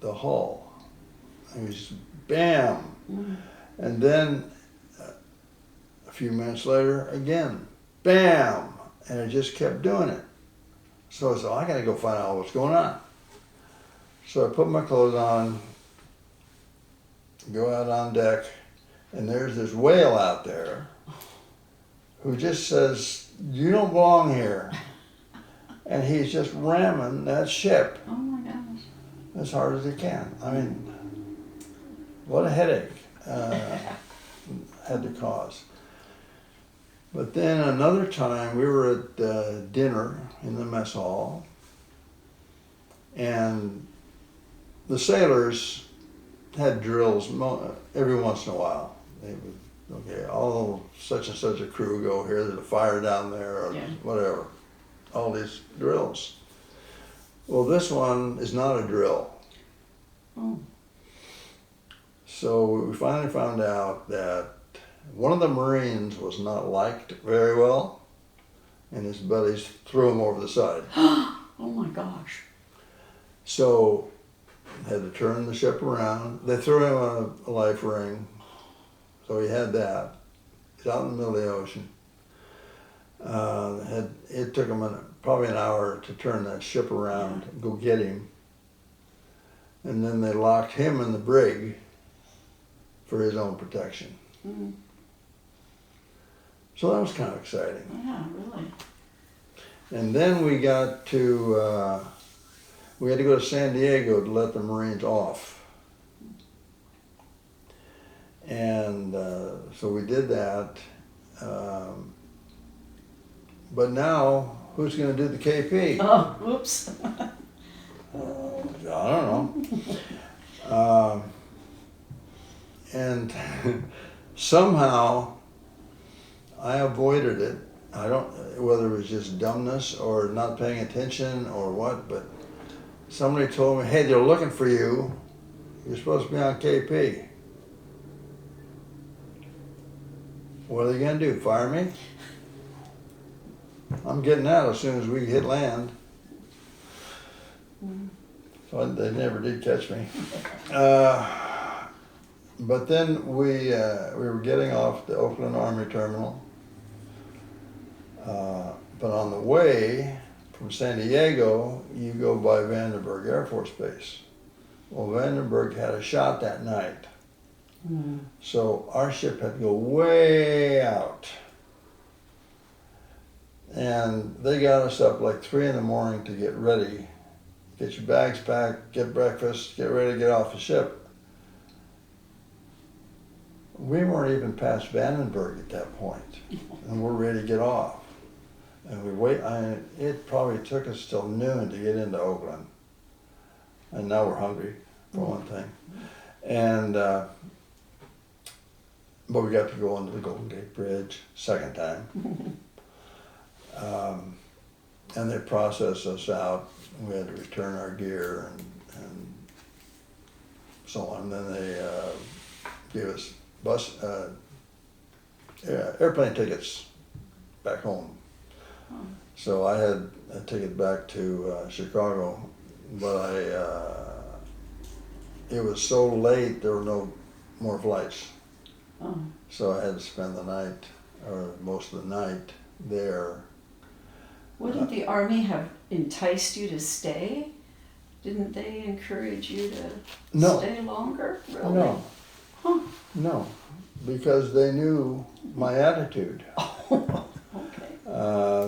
the hull. It was bam. And then a few minutes later, again, bam. And it just kept doing it. So I said, I gotta go find out what's going on. So I put my clothes on, go out on deck, and there's this whale out there who just says, you don't belong here. And he's just ramming that ship Oh my gosh. as hard as he can. I mean, what a headache had to cause. But then another time we were at dinner in the mess hall, and the sailors had drills every once in a while. They would, okay, all such and such a crew go here, there's a fire down there, or Yeah. whatever. All these drills. Well, this one is not a drill. Oh. So we finally found out that one of the Marines was not liked very well, and his buddies threw him over the side. Oh my gosh. So had to turn the ship around. They threw him a life ring, so he had that. He's out in the middle of the ocean. It took him probably an hour to turn that ship around, go get him. And then they locked him in the brig for his own protection. Mm. So that was kind of exciting. Yeah, really. And then we got to, we had to go to San Diego to let the Marines off. And so we did that. But now, who's going to do the KP? Oh, whoops. I don't know. And somehow I avoided it. I don't, whether it was just dumbness or not paying attention or what, but somebody told me, hey, they're looking for you. You're supposed to be on KP. What are they going to do, fire me? I'm getting out as soon as we hit land. So they never did catch me. But then we were getting off the Oakland Army Terminal. But on the way from San Diego, you go by Vandenberg Air Force Base. Well, Vandenberg had a shot that night. So our ship had to go way out. And they got us up like 3 a.m. to get ready, get your bags packed, get breakfast, get ready to get off the ship. We weren't even past Vandenberg at that point, and we're ready to get off. And we wait, it probably took us till noon to get into Oakland. And now we're hungry, for one thing. And, but we got to go under the Golden Gate Bridge, second time. And they processed us out. We had to return our gear and so on. And then they gave us airplane tickets back home. So I had a ticket back to Chicago, but it was so late there were no more flights. So I had to spend the night, or most of the night, there. Wouldn't the Army have enticed you to stay? Didn't they encourage you to stay longer? Really? No. Huh. No, because they knew my attitude. Okay.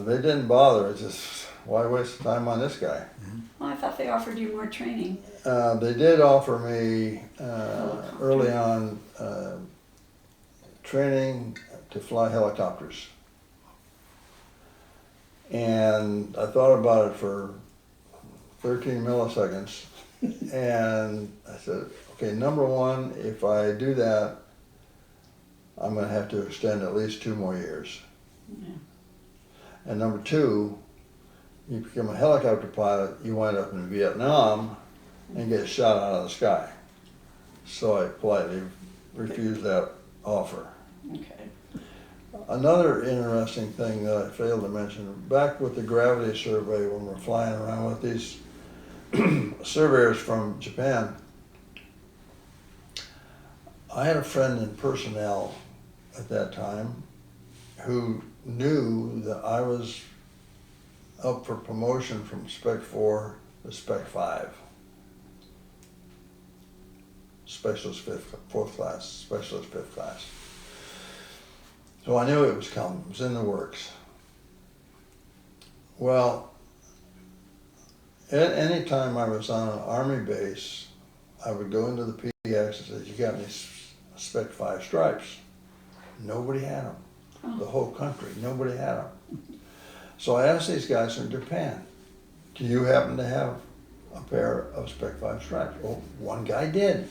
They didn't bother. It's just, why waste time on this guy? Well, I thought they offered you more training. They did offer me early on training to fly helicopters. And I thought about it for 13 milliseconds. And I said, okay, number one, if I do that, I'm going to have to extend at least 2 more years. Yeah. And number two, you become a helicopter pilot, you wind up in Vietnam and get shot out of the sky. So I politely refused that offer. Okay. Another interesting thing that I failed to mention, back with the gravity survey when we're flying around with these surveyors from Japan, I had a friend in personnel at that time who knew that I was up for promotion from Spec 4 to Spec 5. Specialist 4th class, Specialist 5th class. So I knew it was coming, it was in the works. Well, at any time I was on an Army base, I would go into the PDX and say, you got any Spec 5 stripes? Nobody had them. The whole country, nobody had them. So I asked these guys from Japan, do you happen to have a pair of Spec 5 stripes? Well, one guy did.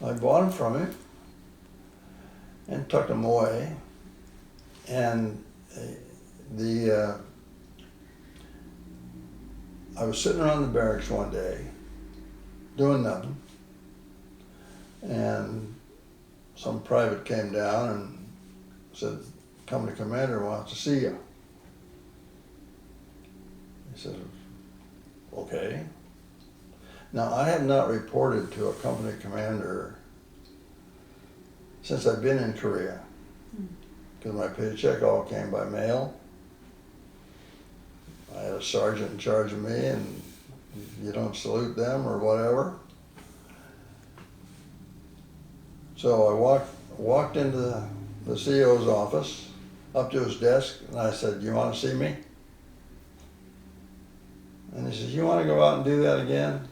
I bought them from him and tucked them away. And I was sitting around the barracks one day doing nothing, and some private came down and said, company commander wants to see you. He said, okay. Now, I have not reported to a company commander since I've been in Korea, because my paycheck all came by mail. I had a sergeant in charge of me, and you don't salute them or whatever. So I walked into the CEO's office, up to his desk, and I said, you want to see me? And he says, you want to go out and do that again?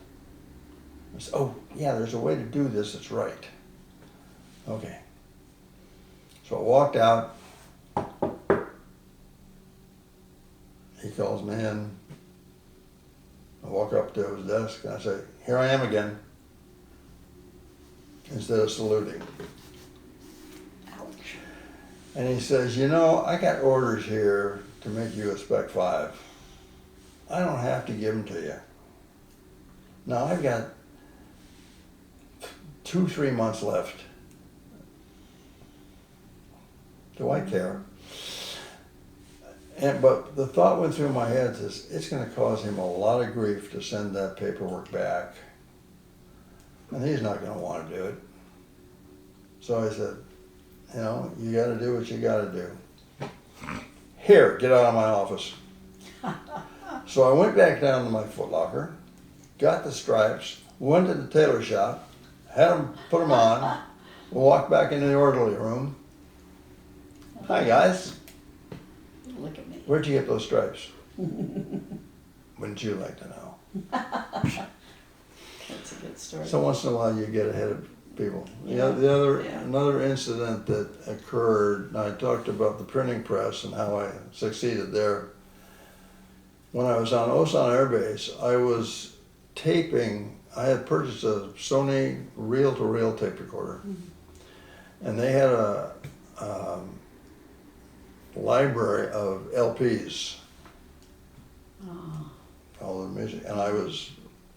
I said, oh, yeah, there's a way to do this that's right. Okay. So I walked out. He calls me in. I walk up to his desk and I say, here I am again, instead of saluting. Ouch. And he says, you know, I got orders here to make you a Spec 5. I don't have to give them to you. Now I've got 2-3 months left. Do I care? But the thought went through my head is it's going to cause him a lot of grief to send that paperwork back, and he's not going to want to do it. So I said, you know, you got to do what you got to do. Here, get out of my office. So I went back down to my Foot Locker, got the stripes, went to the tailor shop, had them put them on, walked back into the orderly room. Hi guys, Look at me. where'd you get those stripes? Wouldn't you like to know? That's a good story. So once in a while you get ahead of people. Yeah. Yeah. Another incident that occurred, and I talked about the printing press and how I succeeded there. When I was on Osan Air Base, I was taping, I had purchased a Sony reel-to-reel tape recorder. And they had a library of LPs, Oh, all the music, and I was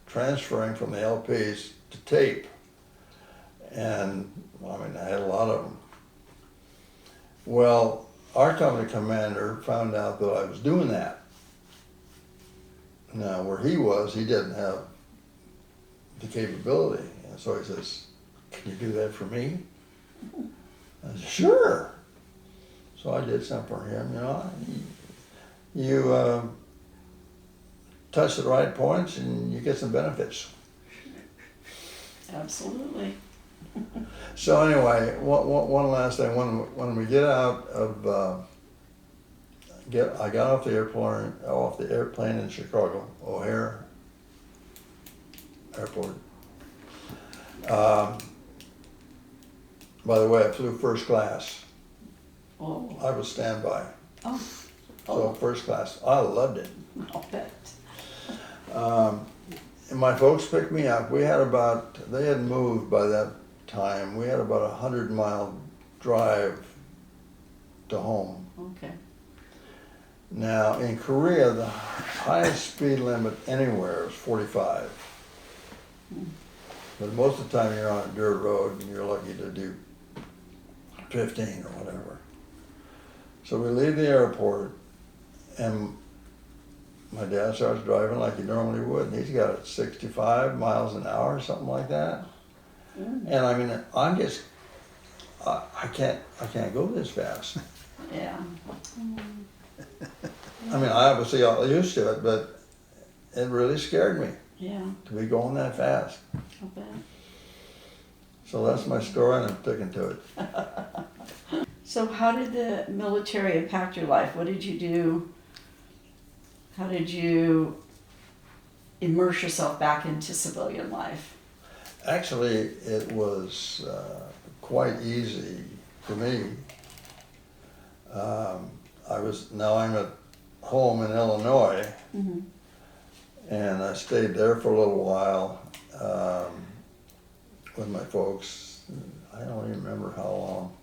transferring from the LPs to tape. And I mean, I had a lot of them. Well, our company commander found out that I was doing that. Now, where he was, he didn't have the capability. And so he says, "Can you do that for me?" I said, "Sure." So I did something for him, you know. You touch the right points and you get some benefits. absolutely. So anyway, one last thing. When we get out of I got off the airplane in Chicago, O'Hare Airport. By the way, I flew first class. Oh, I was standby, oh, so first class. I loved it. I'll bet. And my folks picked me up. They had moved by that time. We had about 100-mile drive to home. Okay. Now, in Korea, the highest speed limit anywhere is 45. But most of the time you're on a dirt road and you're lucky to do 15 or whatever. So we leave the airport and my dad starts driving like he normally would, and he's got 65 miles an hour, something like that. And I mean, I can't go this fast. Yeah. I mean, I obviously got used to it, but it really scared me Yeah, to be going that fast. I'll bet. So that's my story, and I'm sticking to it. So how did the military impact your life? What did you do? How did you immerse yourself back into civilian life? Actually, it was quite easy for me. I'm at home in Illinois, and I stayed there for a little while with my folks. I don't even remember how long.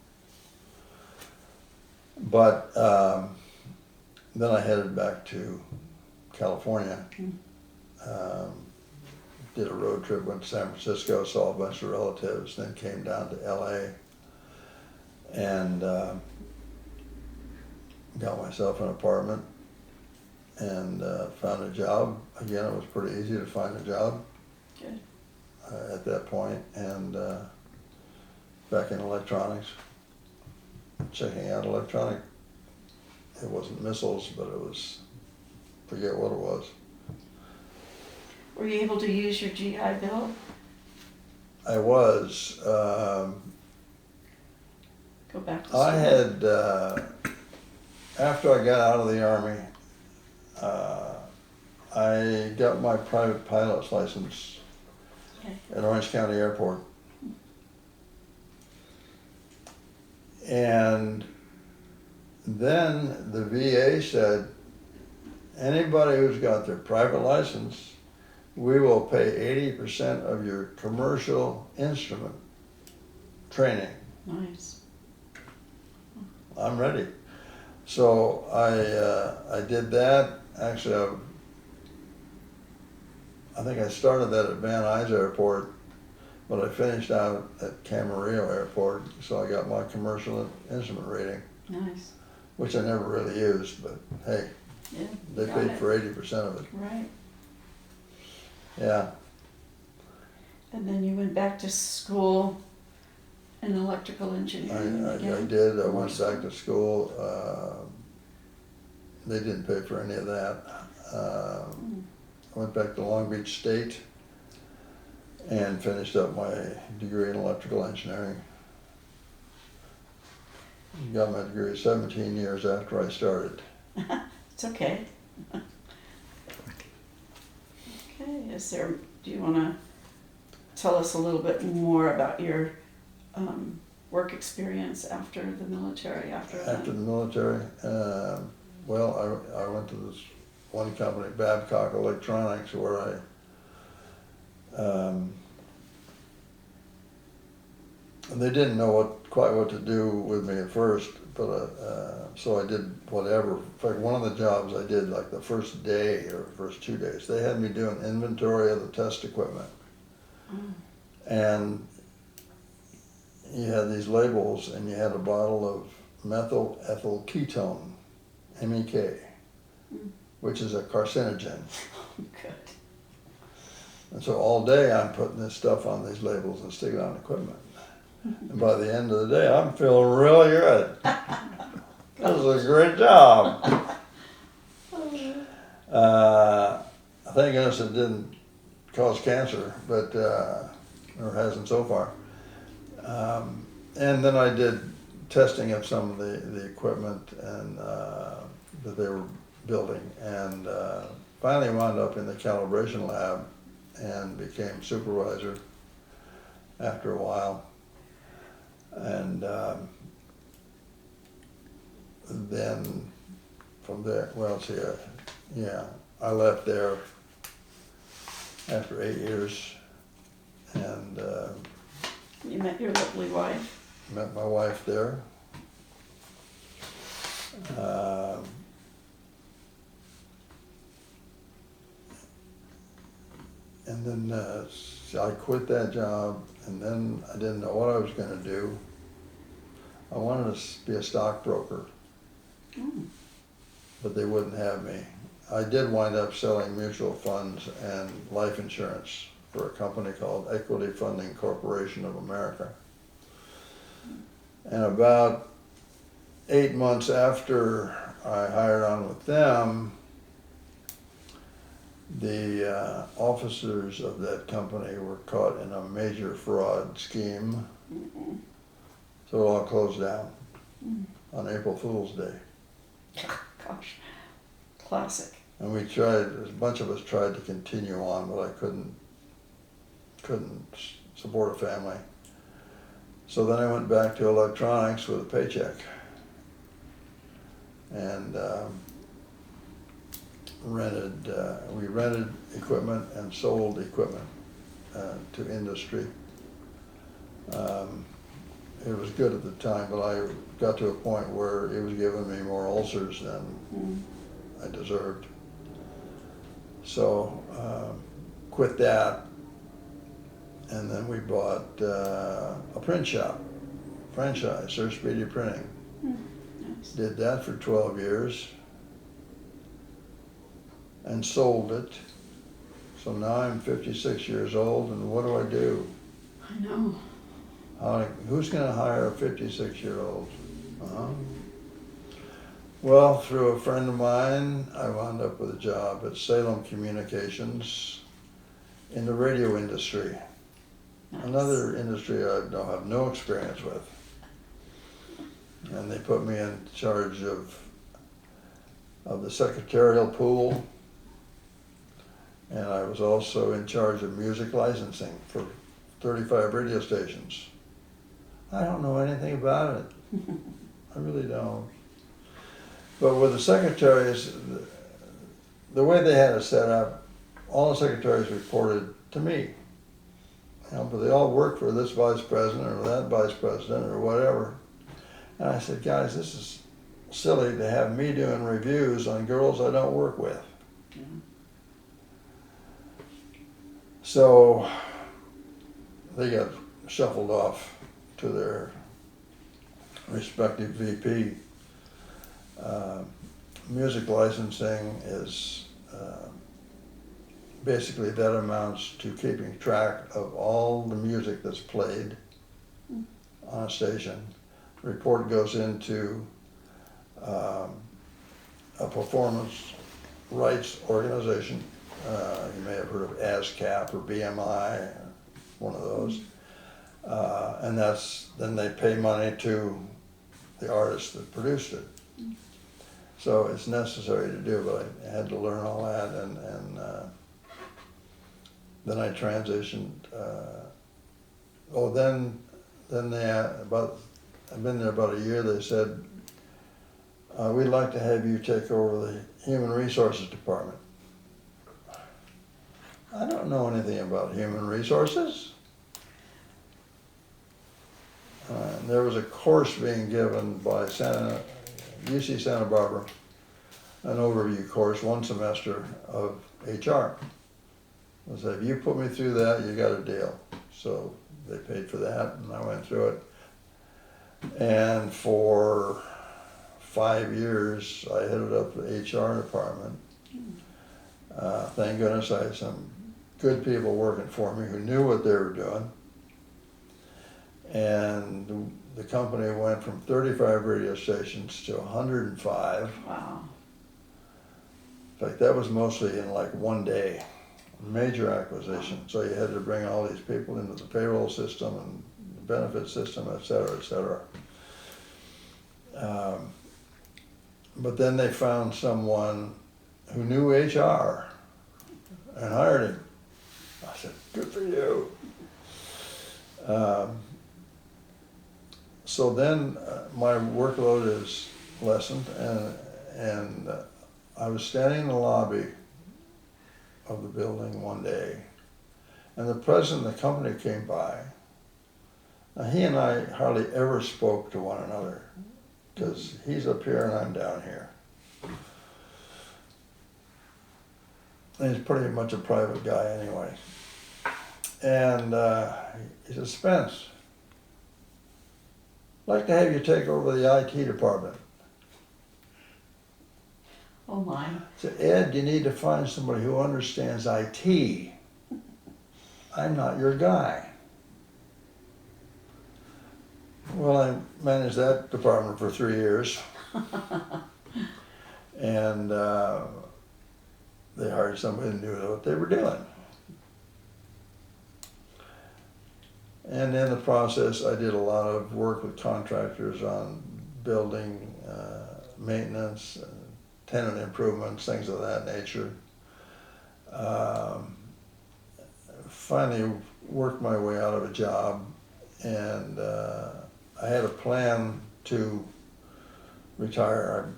But then I headed back to California. Did a road trip, went to San Francisco, saw a bunch of relatives, then came down to LA and got myself an apartment and found a job. Again, it was pretty easy to find a job Good. at that point, and back in electronics, checking out electronic. It wasn't missiles, but it was, forget what it was. Were you able to use your GI Bill? I was. Go back to school. I had, after I got out of the Army, I got my private pilot's license Okay. at Orange County Airport. And then the VA said, anybody who's got their private license, we will pay 80% of your commercial instrument training. Nice. I'm ready. So I did that. Actually, I think I started that at Van Nuys Airport, but I finished out at Camarillo Airport, so I got my commercial instrument rating. Nice. which I never really used, but hey, Yeah, they got paid it. for 80% of it. Right. Yeah, And then you went back to school in electrical engineering I again? did. I More went back to school. They didn't pay for any of that. I went back to Long Beach State and finished up my degree in electrical engineering. Got my degree 17 years after I started. It's okay. Okay, do you want to tell us a little bit more about your work experience after the military, after After the military, well, I went to this one company, Babcock Electronics, where and they didn't know quite what to do with me at first, but so I did whatever. In fact, one of the jobs I did, like the first day or first 2 days, they had me do an inventory of the test equipment. And you had these labels, and you had a bottle of methyl ethyl ketone, MEK, which is a carcinogen. Good. And so all day I'm putting this stuff on these labels and sticking it on equipment. And by the end of the day, I'm feeling really good. This is a great job. Thank goodness it didn't cause cancer, but or hasn't so far. And then I did testing of some of the equipment and that they were building, and finally wound up in the calibration lab and became supervisor after a while. And then from there, well, see, I left there after 8 years, and You met your lovely wife. met my wife there. And then I quit that job, and then I didn't know what I was going to do. I wanted to be a stockbroker, but they wouldn't have me. I did wind up selling mutual funds and life insurance for a company called Equity Funding Corporation of America. And about 8 months after I hired on with them, the officers of that company were caught in a major fraud scheme. So it all closed down on April Fool's Day. Gosh, classic. And we tried, a bunch of us tried to continue on, but I couldn't support a family. So then I went back to electronics with a paycheck. And we rented equipment and sold equipment to industry. It was good at the time, but I got to a point where it was giving me more ulcers than I deserved. So quit that, and then we bought a print shop, franchise, Sir Speedy Printing. Nice. Did that for 12 years and sold it. So now I'm 56 years old, and what do? I know. Who's going to hire a 56-year-old? Well, through a friend of mine, I wound up with a job at Salem Communications in the radio industry. Nice. Another industry I don't have no experience with. And they put me in charge of the secretarial pool, and I was also in charge of music licensing for 35 radio stations. I don't know anything about it. I really don't. But with the secretaries, the way they had it set up, all the secretaries reported to me. But they all worked for this vice president or that vice president or whatever. And I said, guys, this is silly to have me doing reviews on girls I don't work with. Yeah. So they got shuffled off to their respective VP. music licensing is basically that amounts to keeping track of all the music that's played on a station. Report goes into a performance rights organization. You may have heard of ASCAP or BMI, one of those. And then they pay money to the artist that produced it. So it's necessary to do, but I had to learn all that, and then I transitioned. Then they I've been there about a year. They said, we'd like to have you take over the Human Resources Department. I don't know anything about human resources. There was a course being given by UC Santa Barbara, an overview course, one semester of HR. I said, if you put me through that, you got a deal. So they paid for that, and I went through it. And for 5 years, I headed up the HR department. Thank goodness I had some good people working for me who knew what they were doing. And the company went from 35 radio stations to 105. Wow. In fact, that was mostly in like one day. Major acquisition. So you had to bring all these people into the payroll system and the benefit system, et cetera, et cetera. But then they found someone who knew HR and hired him. I said, good for you. So then my workload is lessened, and I was standing in the lobby of the building one day, and the president of the company came by. Now, he and I hardly ever spoke to one another, because he's up here and I'm down here. And he's pretty much a private guy anyway. And he said, Spence, I'd like to have you take over the IT department. Oh my. I said, Ed, you need to find somebody who understands IT. I'm not your guy. Well, I managed that department for 3 years. And they hired somebody who knew what they were doing. And in the process, I did a lot of work with contractors on building maintenance, tenant improvements, things of that nature. Finally worked my way out of a job, and I had a plan to retire. I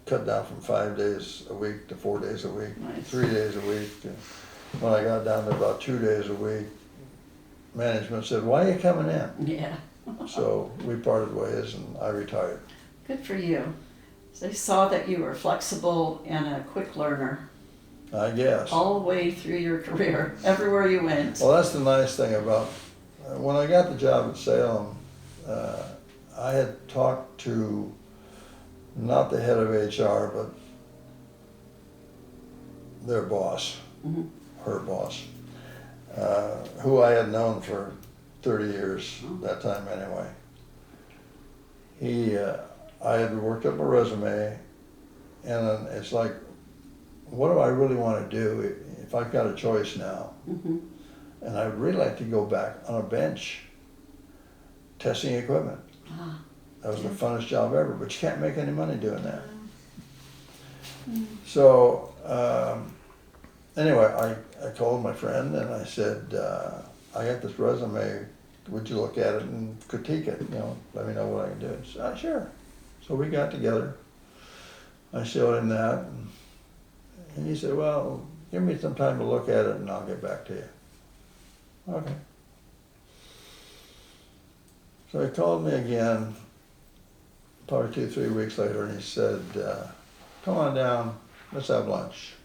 cut down from 5 days a week to 4 days a week, Nice. 3 days a week. And when I got down to about 2 days a week, management said, why are you coming in? Yeah. So we parted ways and I retired. Good for you. They saw that you were flexible and a quick learner I guess. all the way through your career, everywhere you went. Well, that's the nice thing about, when I got the job at Salem, I had talked to not the head of HR, but their boss, Mhm. her boss, who I had known for 30 years, that time anyway. I had worked up a resume, and then it's like, what do I really want to do if I've got a choice now? Mhm. And I'd really like to go back on a bench testing equipment. Ah, That was yeah. the funnest job ever, but you can't make any money doing that. So anyway, I called my friend and I said, I got this resume, would you look at it and critique it, let me know what I can do. He said, sure. So we got together. I showed him that, and he said, well, give me some time to look at it and I'll get back to you. Okay. So he called me again, probably 2-3 weeks later, and he said, come on down, let's have lunch.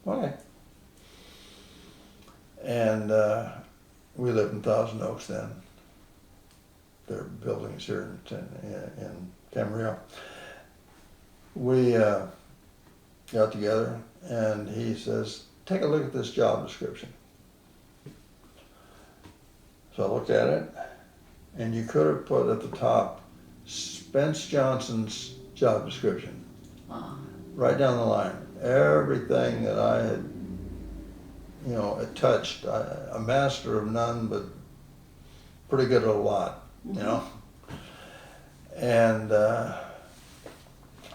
Okay. And we lived in Thousand Oaks then. There are buildings here in Camarillo. we got together and he says, take a look at this job description. So I looked at it, and you could have put at the top Spence Johnson's job description. Ah, Right down the line. Everything that I had, had touched. A master of none, but pretty good at a lot, And I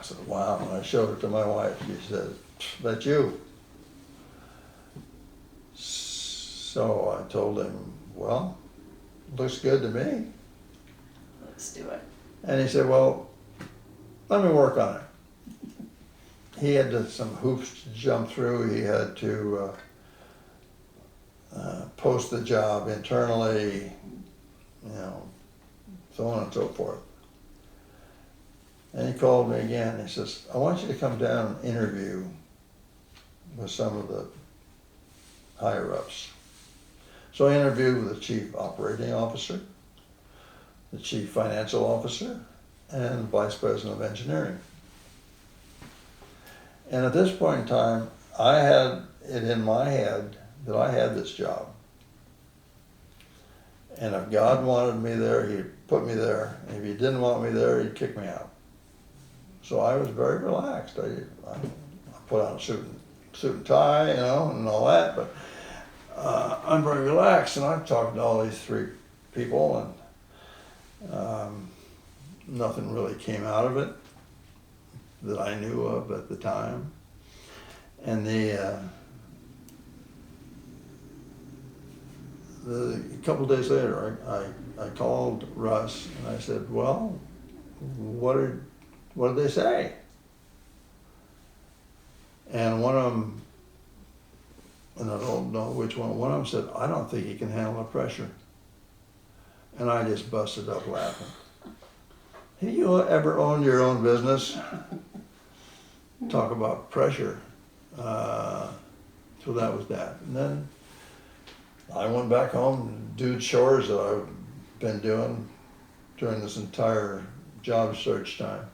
said, wow. And I showed it to my wife. She said, that's you. So I told him, well, looks good to me. let's do it. And he said, well, let me work on it. He had some hoops to jump through. He had to post the job internally, so on and so forth. And he called me again. He says, I want you to come down and interview with some of the higher ups. So I interviewed with the chief operating officer, the chief financial officer, and vice president of engineering. And at this point in time, I had it in my head that I had this job. And if God wanted me there, he'd put me there. And if he didn't want me there, he'd kick me out. So I was very relaxed. I put on a suit and tie, and all that, but I'm very relaxed, and I'm talking to all these three people, and nothing really came out of it that I knew of at the time. And a couple days later, I called Russ and I said, well, what did they say? And one of them, and I don't know which one of them said, I don't think he can handle the pressure. And I just busted up laughing. Have you ever owned your own business? Talk about pressure. So that was that. And then I went back home and do chores that I've been doing during this entire job search time.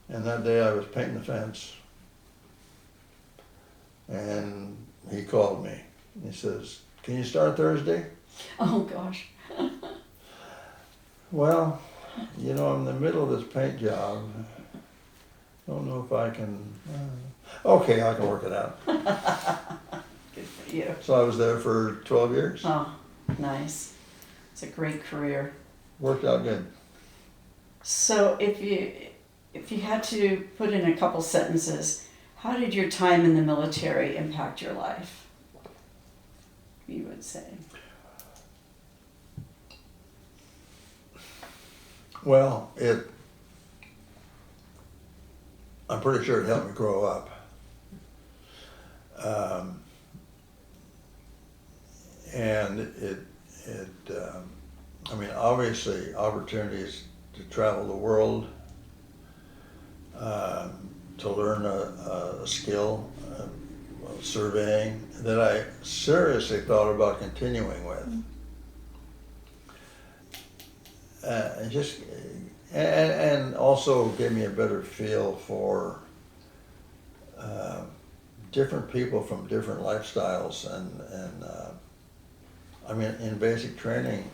And that day I was painting the fence. And he called me. He says, can you start Thursday? Oh, gosh. Well, I'm in the middle of this paint job. Don't know if I can. Okay, I can work it out. Good for you. So I was there for 12 years. Oh, nice. It's a great career. Worked out good. So if you had to put in a couple sentences, how did your time in the military impact your life? You would say. Well, I'm pretty sure it helped me grow up. And obviously opportunities to travel the world, to learn a skill, surveying, that I seriously thought about continuing with. And also gave me a better feel for different people from different lifestyles, and in basic training,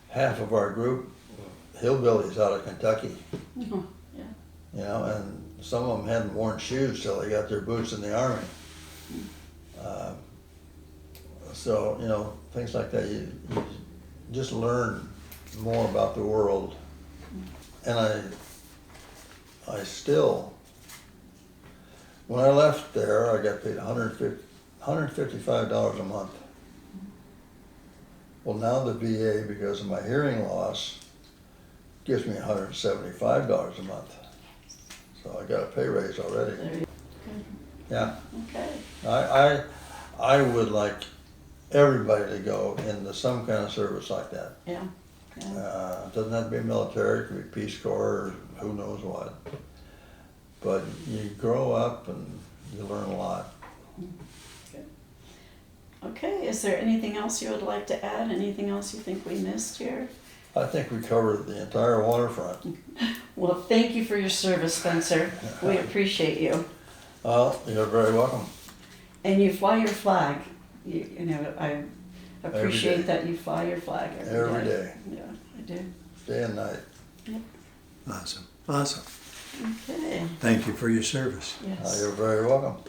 half of our group, hillbillies out of Kentucky, Oh, yeah. and some of them hadn't worn shoes till they got their boots in the Army. So, things like that, you just learn more about the world. And I still, when I left there, I got paid $155 a month. Well, now the VA, because of my hearing loss, gives me $175 a month. So I got a pay raise already. There you go. Yeah. Okay. I would like everybody to go into some kind of service like that. Yeah. Yeah. It doesn't have to be military, it could be Peace Corps or who knows what. But you grow up and you learn a lot. Good. Okay, is there anything else you would like to add? Anything else you think we missed here? I think we covered the entire waterfront. Well, thank you for your service, Spencer. We appreciate you. Well, you're very welcome. And you fly your flag. You know, I Every appreciate day. that you fly your flag Every day. Yeah, I do. Day and night. Awesome. Awesome. Okay. Thank you for your service. Yes. You're very welcome.